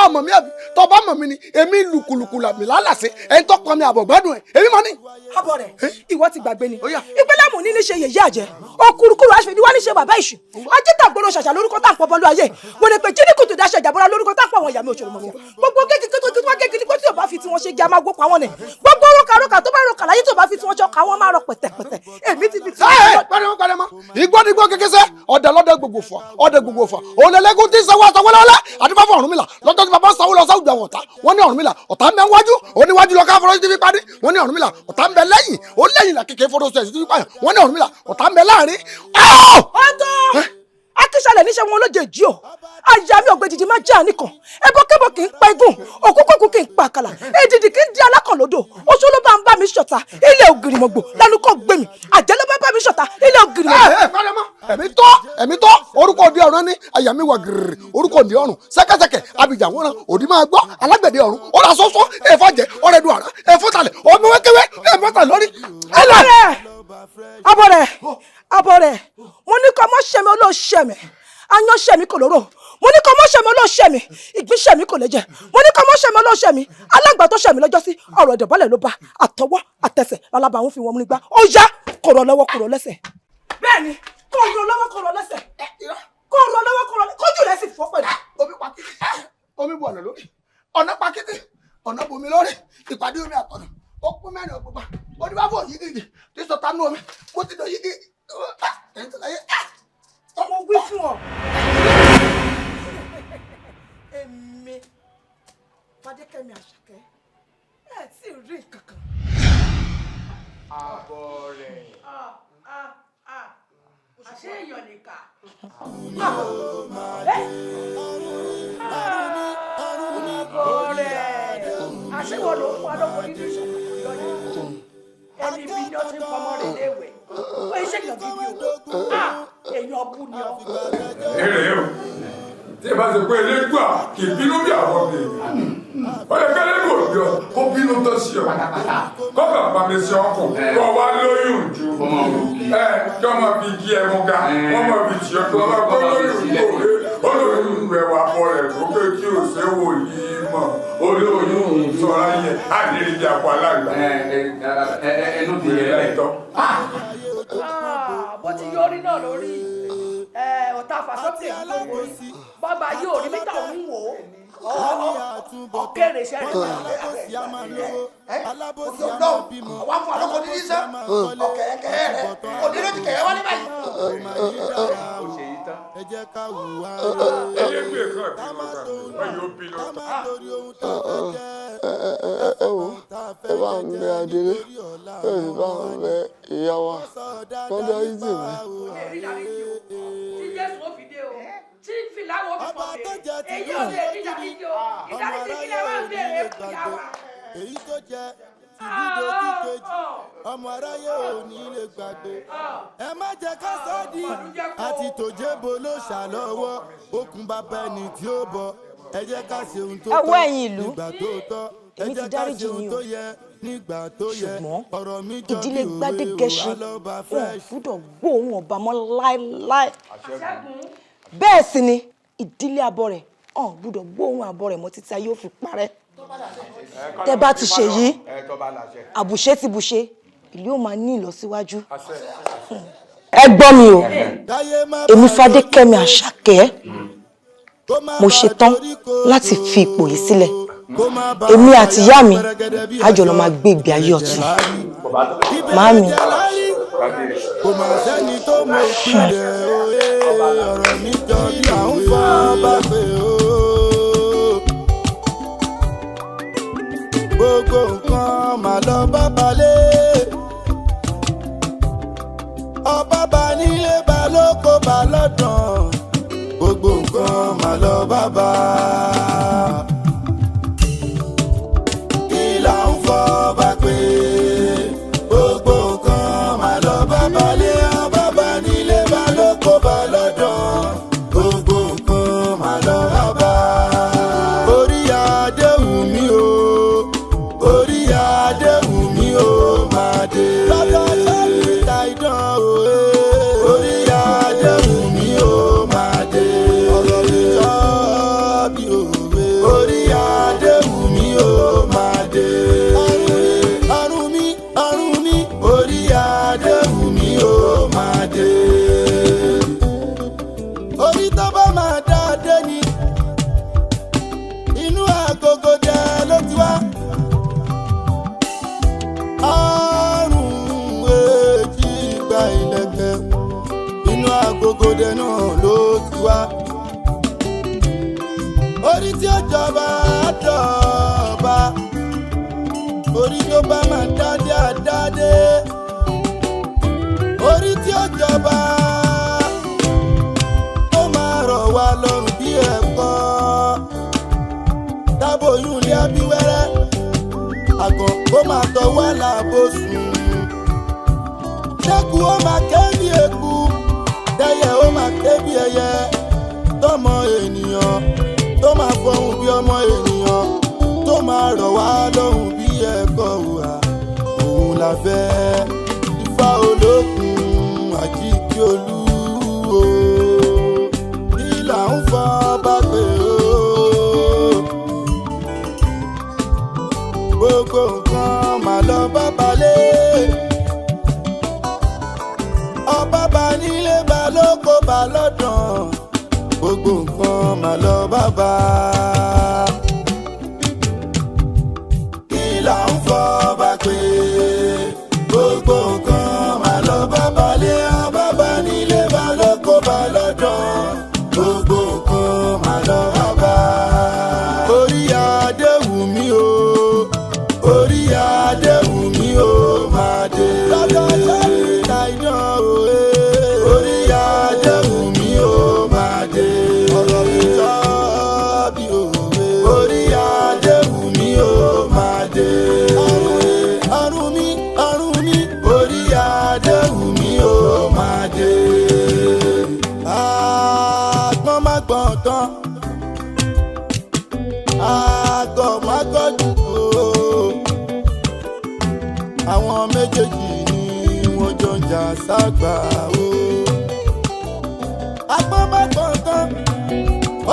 [SPEAKER 3] ọmọ mi àbí tọba mọ mi ni èmi lùkùlùkù làmì lálàsẹ ẹni tó kọ mi àbọ̀ gbádùn ẹ èmi mọ ni.
[SPEAKER 8] abọ rẹ ìwọ ti gbàgbé ni ìpínlẹ̀ mú ní ní ṣe yèyé àjẹ́ ọkùrùkùrù aṣèwé ni wọ́n ní ṣe bàbá ìṣù ajítàgbọ́rọ̀ ṣàṣà lórúkọ tá à ń pọ̀ bọ́lú ayé wọ́n lè pe jíníkùtù dáṣẹ ìjàbọ̀ra lórúkọ tá à ń pọ̀ àwọn ìyá mi òṣèlú mọ̀fẹ́ gbogbo kékeré tó wá kékeré tí ò bá fi tí wọ́n ṣe jẹ́ máa gbó pa wọ́n nẹ̀ gbogbo rókàrókà tó bá rókà láyé tó bá fi tí wọ́n ṣe ọkà wọn máa rọ pẹ̀tẹ̀pẹ̀tẹ̀ èmi ti fi tí
[SPEAKER 3] pẹrẹmọ igbó kékeré ọdẹ lọdẹ gbogbo fà òlẹlẹgùn tí sanwó àtọwọlọlẹ àdúgbò fún Ọ̀rúnmìlà lọ́jọ́ tí bàbá sanwó lọ sáwùjọ àwọn ọ̀tá wọ́n ní Ọ̀rúnmìlà ọ̀tá ń bẹ wájú oníwájú lọ káfọrọ sí ti fi parí wọ́n ní Ọ̀rúnmìlà ọ̀tá ń bẹ lẹ́yìn ó lẹ́yìn là kékeré fọdọ sí ti fi pààyàn wọ́n ní Ọ̀rúnmìlà ọ̀tá ń bẹ láàrin.
[SPEAKER 8] ọ̀tọ̀ akíṣàlẹ̀ níṣẹ́ wọn lóje jí o àyà mi ògbèdìdì máa jẹ́ àníkàn ẹbọkẹ́bọ kì í pa igun òkúkúkú kì í pa àkàlà èdìdì kì í di alákànlódò oṣù ló bá ń bá mi ṣọ̀tá ilé ògiri mọ̀gbò lẹ́nu kọ́ gbé mi àjẹ́ ló bá bá mi ṣọ̀tá ilé ògiri mọ̀gbò.
[SPEAKER 3] ẹ̀mí tọ́ orúkọ òdi ọ̀run ní àyà mi wà gírì orúkọ òdi ọ̀run sẹ́kẹ́sẹ́kẹ́ abidjan wọn náà òdi máa gbọ́ alágbẹ̀dẹ ọ̀run ó rà sọ́sọ́ ẹ̀fọ́jẹ ọ̀rẹ́dù àrà ẹ̀fọ́talẹ̀ ọmọ wẹ́kẹ́wẹ́ ẹ̀fọ́talẹ̀ lórí.
[SPEAKER 8] abọ̀rẹ̀ mo ní kọ́ mọ́ ṣẹ́mi olóṣẹ́mi ayan ṣẹ́mi kò lóró mo ní kọ́ mọ́ ṣẹ́mi olóṣẹ́mi ìgbín ṣẹ́mi kò lẹ́jẹ̀ mo ní kọ́ mọ́ ṣẹ́mi olóṣẹ́mi alágbà tó ṣẹ́mi lọ́jọ́ sí ọ̀rọ̀ ìdọ̀bálẹ̀ ló bá àtọwọ́ àtẹsẹ̀ lálábà àwọn fi wọn mú nígbà ó yá kò rọ lọ́wọ́ kò rọ lẹ́sẹ̀. bẹ́ẹ̀ni kò rọ lọ́wọ́ kò rọ lẹ́sẹ̀ kò rọ lọ́wọ́ kò rọ lẹ́sẹ̀ kójú rẹ̀ sì fọ́ pẹ̀lú.
[SPEAKER 3] omi bọ̀ ọ̀nà lórí ọ̀nà pàkìtì ọ̀nà bomi lórí ìpàdé omi àtọ̀nà ó kún mẹ́rin ògbógbà ó ní bá fọ yìí gidi tí sọ tánú omi mo ti dọ̀ yìí gidi
[SPEAKER 8] ọmọ wí fún ọ. èmi Fadékẹ́mi Àṣàkẹ́ ẹ tí ì rí kankan.
[SPEAKER 16] àbọ̀ rẹ̀.
[SPEAKER 8] àṣé èèyàn nìkà. àbọ̀ rẹ̀ àṣé wọn ló fún adókòó nínú ìṣòro lọ́yìn ẹni bí ni ó ti ń pọmọ rẹ̀ léèwé ó ṣe èèyàn gidi o èèyàn bú ni ọ.
[SPEAKER 7] èrè o tí ẹ bá ṣe pé elégbà kì í bínú bí àwọn ọmọ èèyàn ó yẹ kẹ́lẹ́ kò bí ọ kó bínú tó ṣe ọ kọ́kà pàmì sí ọkùn kọ́ wá lóyún ju kí ọmọ fi jí ẹmu ga wọ́n mọ̀ fi tì ọ́ kí wọ́n bá gbọ́ lóyún tó olóyún rẹ̀ wà pọ̀ rẹ̀ tó pé kí o ṣe wò yìí mọ̀ olóyún sọ̀rọ̀ ayẹ àdéhìí bí àpò alágbà ẹnu ti yẹ lẹ́tọ́.
[SPEAKER 8] bó ti yọrí náà lórí ọ̀tá fàṣọ́tì ló borí bàbá yóò rí mítà òun wò ó ọ̀kẹ́rẹ́ iṣẹ́ rẹ̀
[SPEAKER 21] alábòsí náà bímọ àwọn afọ àlọ́kọ̀ ní iṣẹ́ ọ̀kẹ́kẹ́ rẹ̀ onírètí kẹ̀yẹ́ wá ní báyìí.
[SPEAKER 2] ẹ jẹ́ ká hùwà
[SPEAKER 7] elégbè kan ìbímọ kan yóò bí lọ.
[SPEAKER 4] ẹ bá ń bẹ Adélé ẹ sì bá ń bẹ ìyá wa lọ́dọ̀ ìdí mi.
[SPEAKER 8] tí Jésù ó fi dé o tí fìlà wo fi fọ bèrè èyí ò lè dídá dídí o ìdáríjì kílẹ̀ wá ń bèrè fún ìyá wa.
[SPEAKER 2] èyí tó jẹ ìdíje kíkejì ọmọ aráyé ò ní lè gbàgbé ẹ má jẹ́ ká sọ́ọ́dì àti tòjébo ló ṣàlọ́wọ́ okùn bàbá ẹni tí ó bọ̀
[SPEAKER 13] ẹ wọ ẹ̀yin ìlú èmi ti dáríjì yín o ṣùgbọ́n ìdílé Gbádégẹṣin wọn gbọ́dọ̀ gbóhùn ọba mọ́ láéláé bẹ́ẹ̀ sì ni ìdílé Abọrẹ̀ wọn gbọ́dọ̀ gbóhùn Abọrẹ̀ mọ́ títí ayé ó fi parẹ́ tẹ́ bá ti ṣe yìí àbùṣe ti bùṣe ìlú ó máa ní ìlọsíwájú ẹ gbọ́ mi o èmi Fadékẹ́mi Àṣàkẹ́ mo ṣetán láti fi ipò yìí sílẹ̀ èmi àti ìyá mi a jọ lọ máa gbé ìgbé ayé ọ̀tun màámi.
[SPEAKER 2] kò mà sẹ́ni tó mọ ìpìlẹ̀ òye ọ̀rọ̀ mi jọ bí à ń fọ́ bá pé o. gbogbo nǹkan mà lọ bá balẹ̀ ọba bá nílé bá lóko bá lọ́dàn gbogbo nǹkan mà lọ bá bá. kí là ń fọ́ bá pé gbogbo nǹkan mà lọ bá balẹ̀ ọba bá nílé bá lóko bá lọ́dàn gbogbo nǹkan mà lọ bá bá. orí adé wù mí o orí adé wù mí o máa dé. lọ́dọ̀ sẹ́yìn ta idán òwe. orí adé wù mí o máa dé. ọ̀rọ̀ mi jọ bí òwe. orí adé wù mí o máa dé. ọ̀run mi orí adé wù mí o máa dé. orí tó bá máa dá dé ni inú agogo dẹ ló ti wá. àrùn èjì gba ìlẹ̀kẹ̀ inú agogo dẹ náà ló ti wá. orí tí ó jọba dọ̀ba orí tó bá máa dádé àdádé orí tí ó jọba ó máa rọ̀ wá lọ́rùn bí ẹ̀kọ́ tábòyún ilé abíwẹ́rẹ́ àgàn ó máa tọ́ wá láàbò sùn ṣẹ́kù ó máa ké bí eku tẹ́yẹ ó máa ké bí ẹyẹ tọmọ ènìyàn tó máa fọhùn bí ọmọ ènìyàn tó máa rọ̀ wá lọ́rùn bí ẹ̀kọ́ wà òun la fẹ́ Ifá olókun àjíkí olúwo kí là ń fọ́ bá pé o. gbogbo nǹkan mà lọ bá balẹ̀ ọba bá nílé bá lóko bá lọ́dàn gbogbo nǹkan mà lọ bá bá. kí là ń fọ́ bá pé gbogbo nǹkan mà lọ bá balẹ̀ ọba bá nílé bá lóko bá lọ́dàn gbogbo nǹkan mà lọ bá bá. orí adé wù mí o orí adé wù mí o máa dé. lọ́dọ̀ sẹ́yìn ta idán òwe. orí adé wù mí o máa dé. ọ̀rọ̀ mi jọ bí òwe. orí adé wù mí o máa dé. ọ̀run mi orí adé wù mí o máa dé. àgbọ̀n má gbọ̀n tán àgọ̀ má gọ̀jù àwọn méjèèjì ni wọ́n jọ ń jà ságbà o. agbọ́n má gbọ́n tán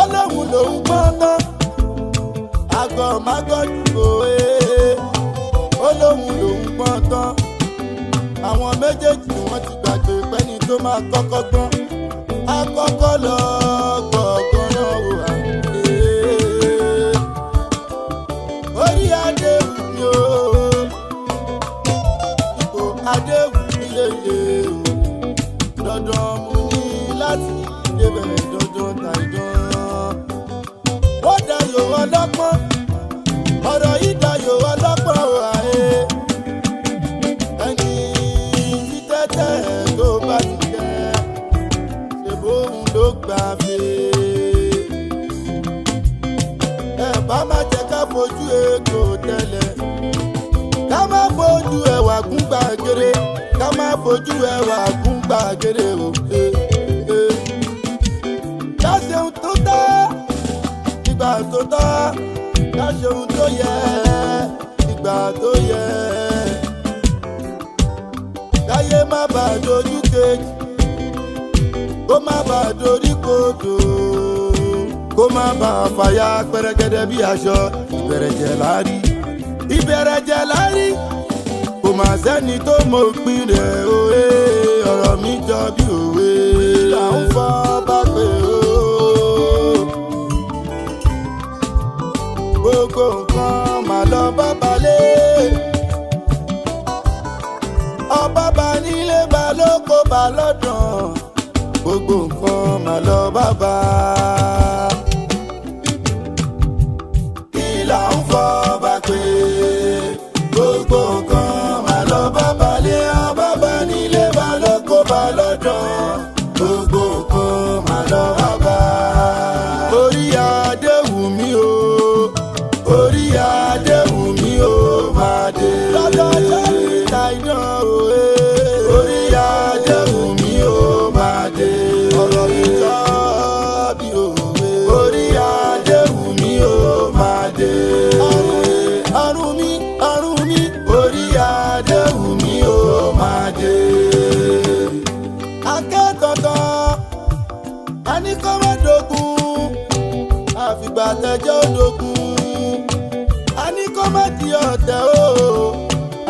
[SPEAKER 2] ọlọ́run lòún gbọ́n tán àgọ́ má gọ́jú òwe ọlọ́run lòún gbọ́n tán àwọn méjèèjì wọ́n ti gbàgbé pẹ́ni tó máa kọ́kọ́ gbọ́n àkọ́kọ́ lọ gbọ̀ngàn náà wò á. orí adé wù mí o adéwù yeye o dandan mú ní láti débẹ̀ dandan ta ìdán. wọ́n dayò ọlọ́pọ́n ọ̀rọ̀ yìí dayò ọlọ́pọ́n o àyè ẹni tí tẹ́tẹ́ tó bá ti jẹ́ ṣèbóhùn ló gbà fè. ẹ bá má jẹ́ ká fojú ètò tẹ́lẹ̀ ká má fojú ẹwà kún gbàgede ká má fojú ẹwà kún gbàgede o. ká ṣeun tó tẹ́ nígbà tó tọ́ ká ṣe ohun tó yẹ nígbà tó yẹ káyé má bàa dojú kejì kó má bàa dorí kodò kó má bàa fàya pẹrẹgẹdẹ bí aṣọ ìbẹ̀rẹ̀jẹ̀ lárí kò má sẹ́ni tó mọ òpin rẹ̀ òwe ọ̀rọ̀ mi jọ bí òwe là ń fọ́ bá pé o. Gbogbo nǹkan mà lọ bá balẹ̀ ọba bá nílé bá lóko bá lọ́dàn gbogbo nǹkan mà lọ bá bá. Kí là ń fọ́ bá pé gbogbo nǹkan mà lọ bá balẹ̀ ọba bá nílé bá lóko bá lọ́dàn gbogbo nǹkan mà lọ bá bá. Orí adé wù mí o orí adé wù mí o máa dé. Lọ́jọ́ ṣáà iná òwe orí adé wù mí o máa dé. Ọ̀rọ̀ mi jọ bí òwe orí adé wù mí o máa dé. Ọ̀run mi orí adé wù mí o máa dé. Akẹ́kọ̀ọ́ a ní kọ́ má dogun àfìgbà tẹ́jọ́ dogun a ní kọ́ má di ọ̀tẹ̀ o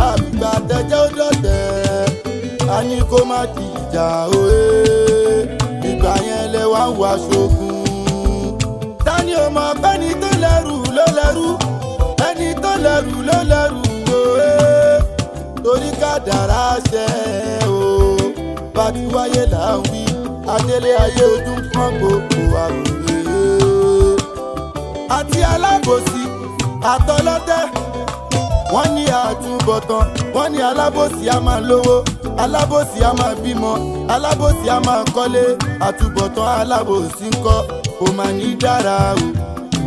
[SPEAKER 2] àfìgbà tẹ́jọ́ dọ̀tẹ̀ a ní kó má di ìjà o ìgbà yẹn lẹ wá ń wá ṣogun. Tani o mọ̀ pé ẹni tó lẹ́rù ló lẹ́rù ẹni tó lẹ́rù ló lẹ́rù o torí kádàrá ṣẹ o bá ti wáyé là ń wí adélé ayé ojú ń pọ́n gbogbo àròyé àti alábòsí àtọlọ́tẹ̀ wọ́n ní àtúbọ̀tán wọ́n ní alábòsí a máa lówó alábòsí a máa bímọ alábòsí a máa kọ́lé àtúbọ̀tán alábòsí ń kọ́ kò má ní dára o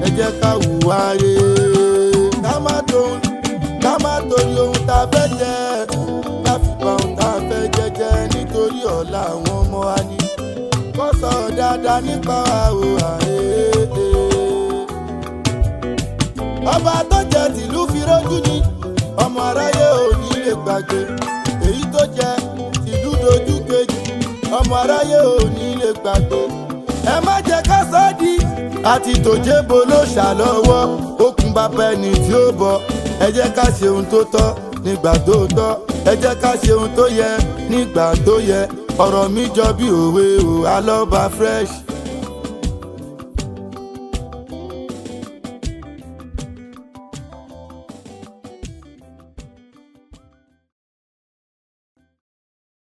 [SPEAKER 2] ẹ jẹ́ ká hùwà rere ká má torí ohun tá a fẹ́ jẹ ká fi pa ohun tá a fẹ́ jẹjẹ nítorí ọ̀la àwọn ọmọ wa ní kó sọ dáadáa nípa wa o ọba tó jẹ tìlú fi rójú ni ọmọ aráyé ò ní lè gbàgbé èyí tó jẹ tìlú dojú kejì ọmọ aráyé ò ní lè gbàgbé ẹ má jẹ ká sọ di àti tòjébo ló ṣàlọ́wọ́ okùn bàbá ẹni tí ó bọ ẹ jẹ́ ká ṣe ohun tó tọ́ nígbà tó tọ́ ẹ jẹ́ ká ṣe ohun tó yẹ nígbà tó yẹ ọ̀rọ̀ mi jọ bí òwe o Alọ́ba Fresh.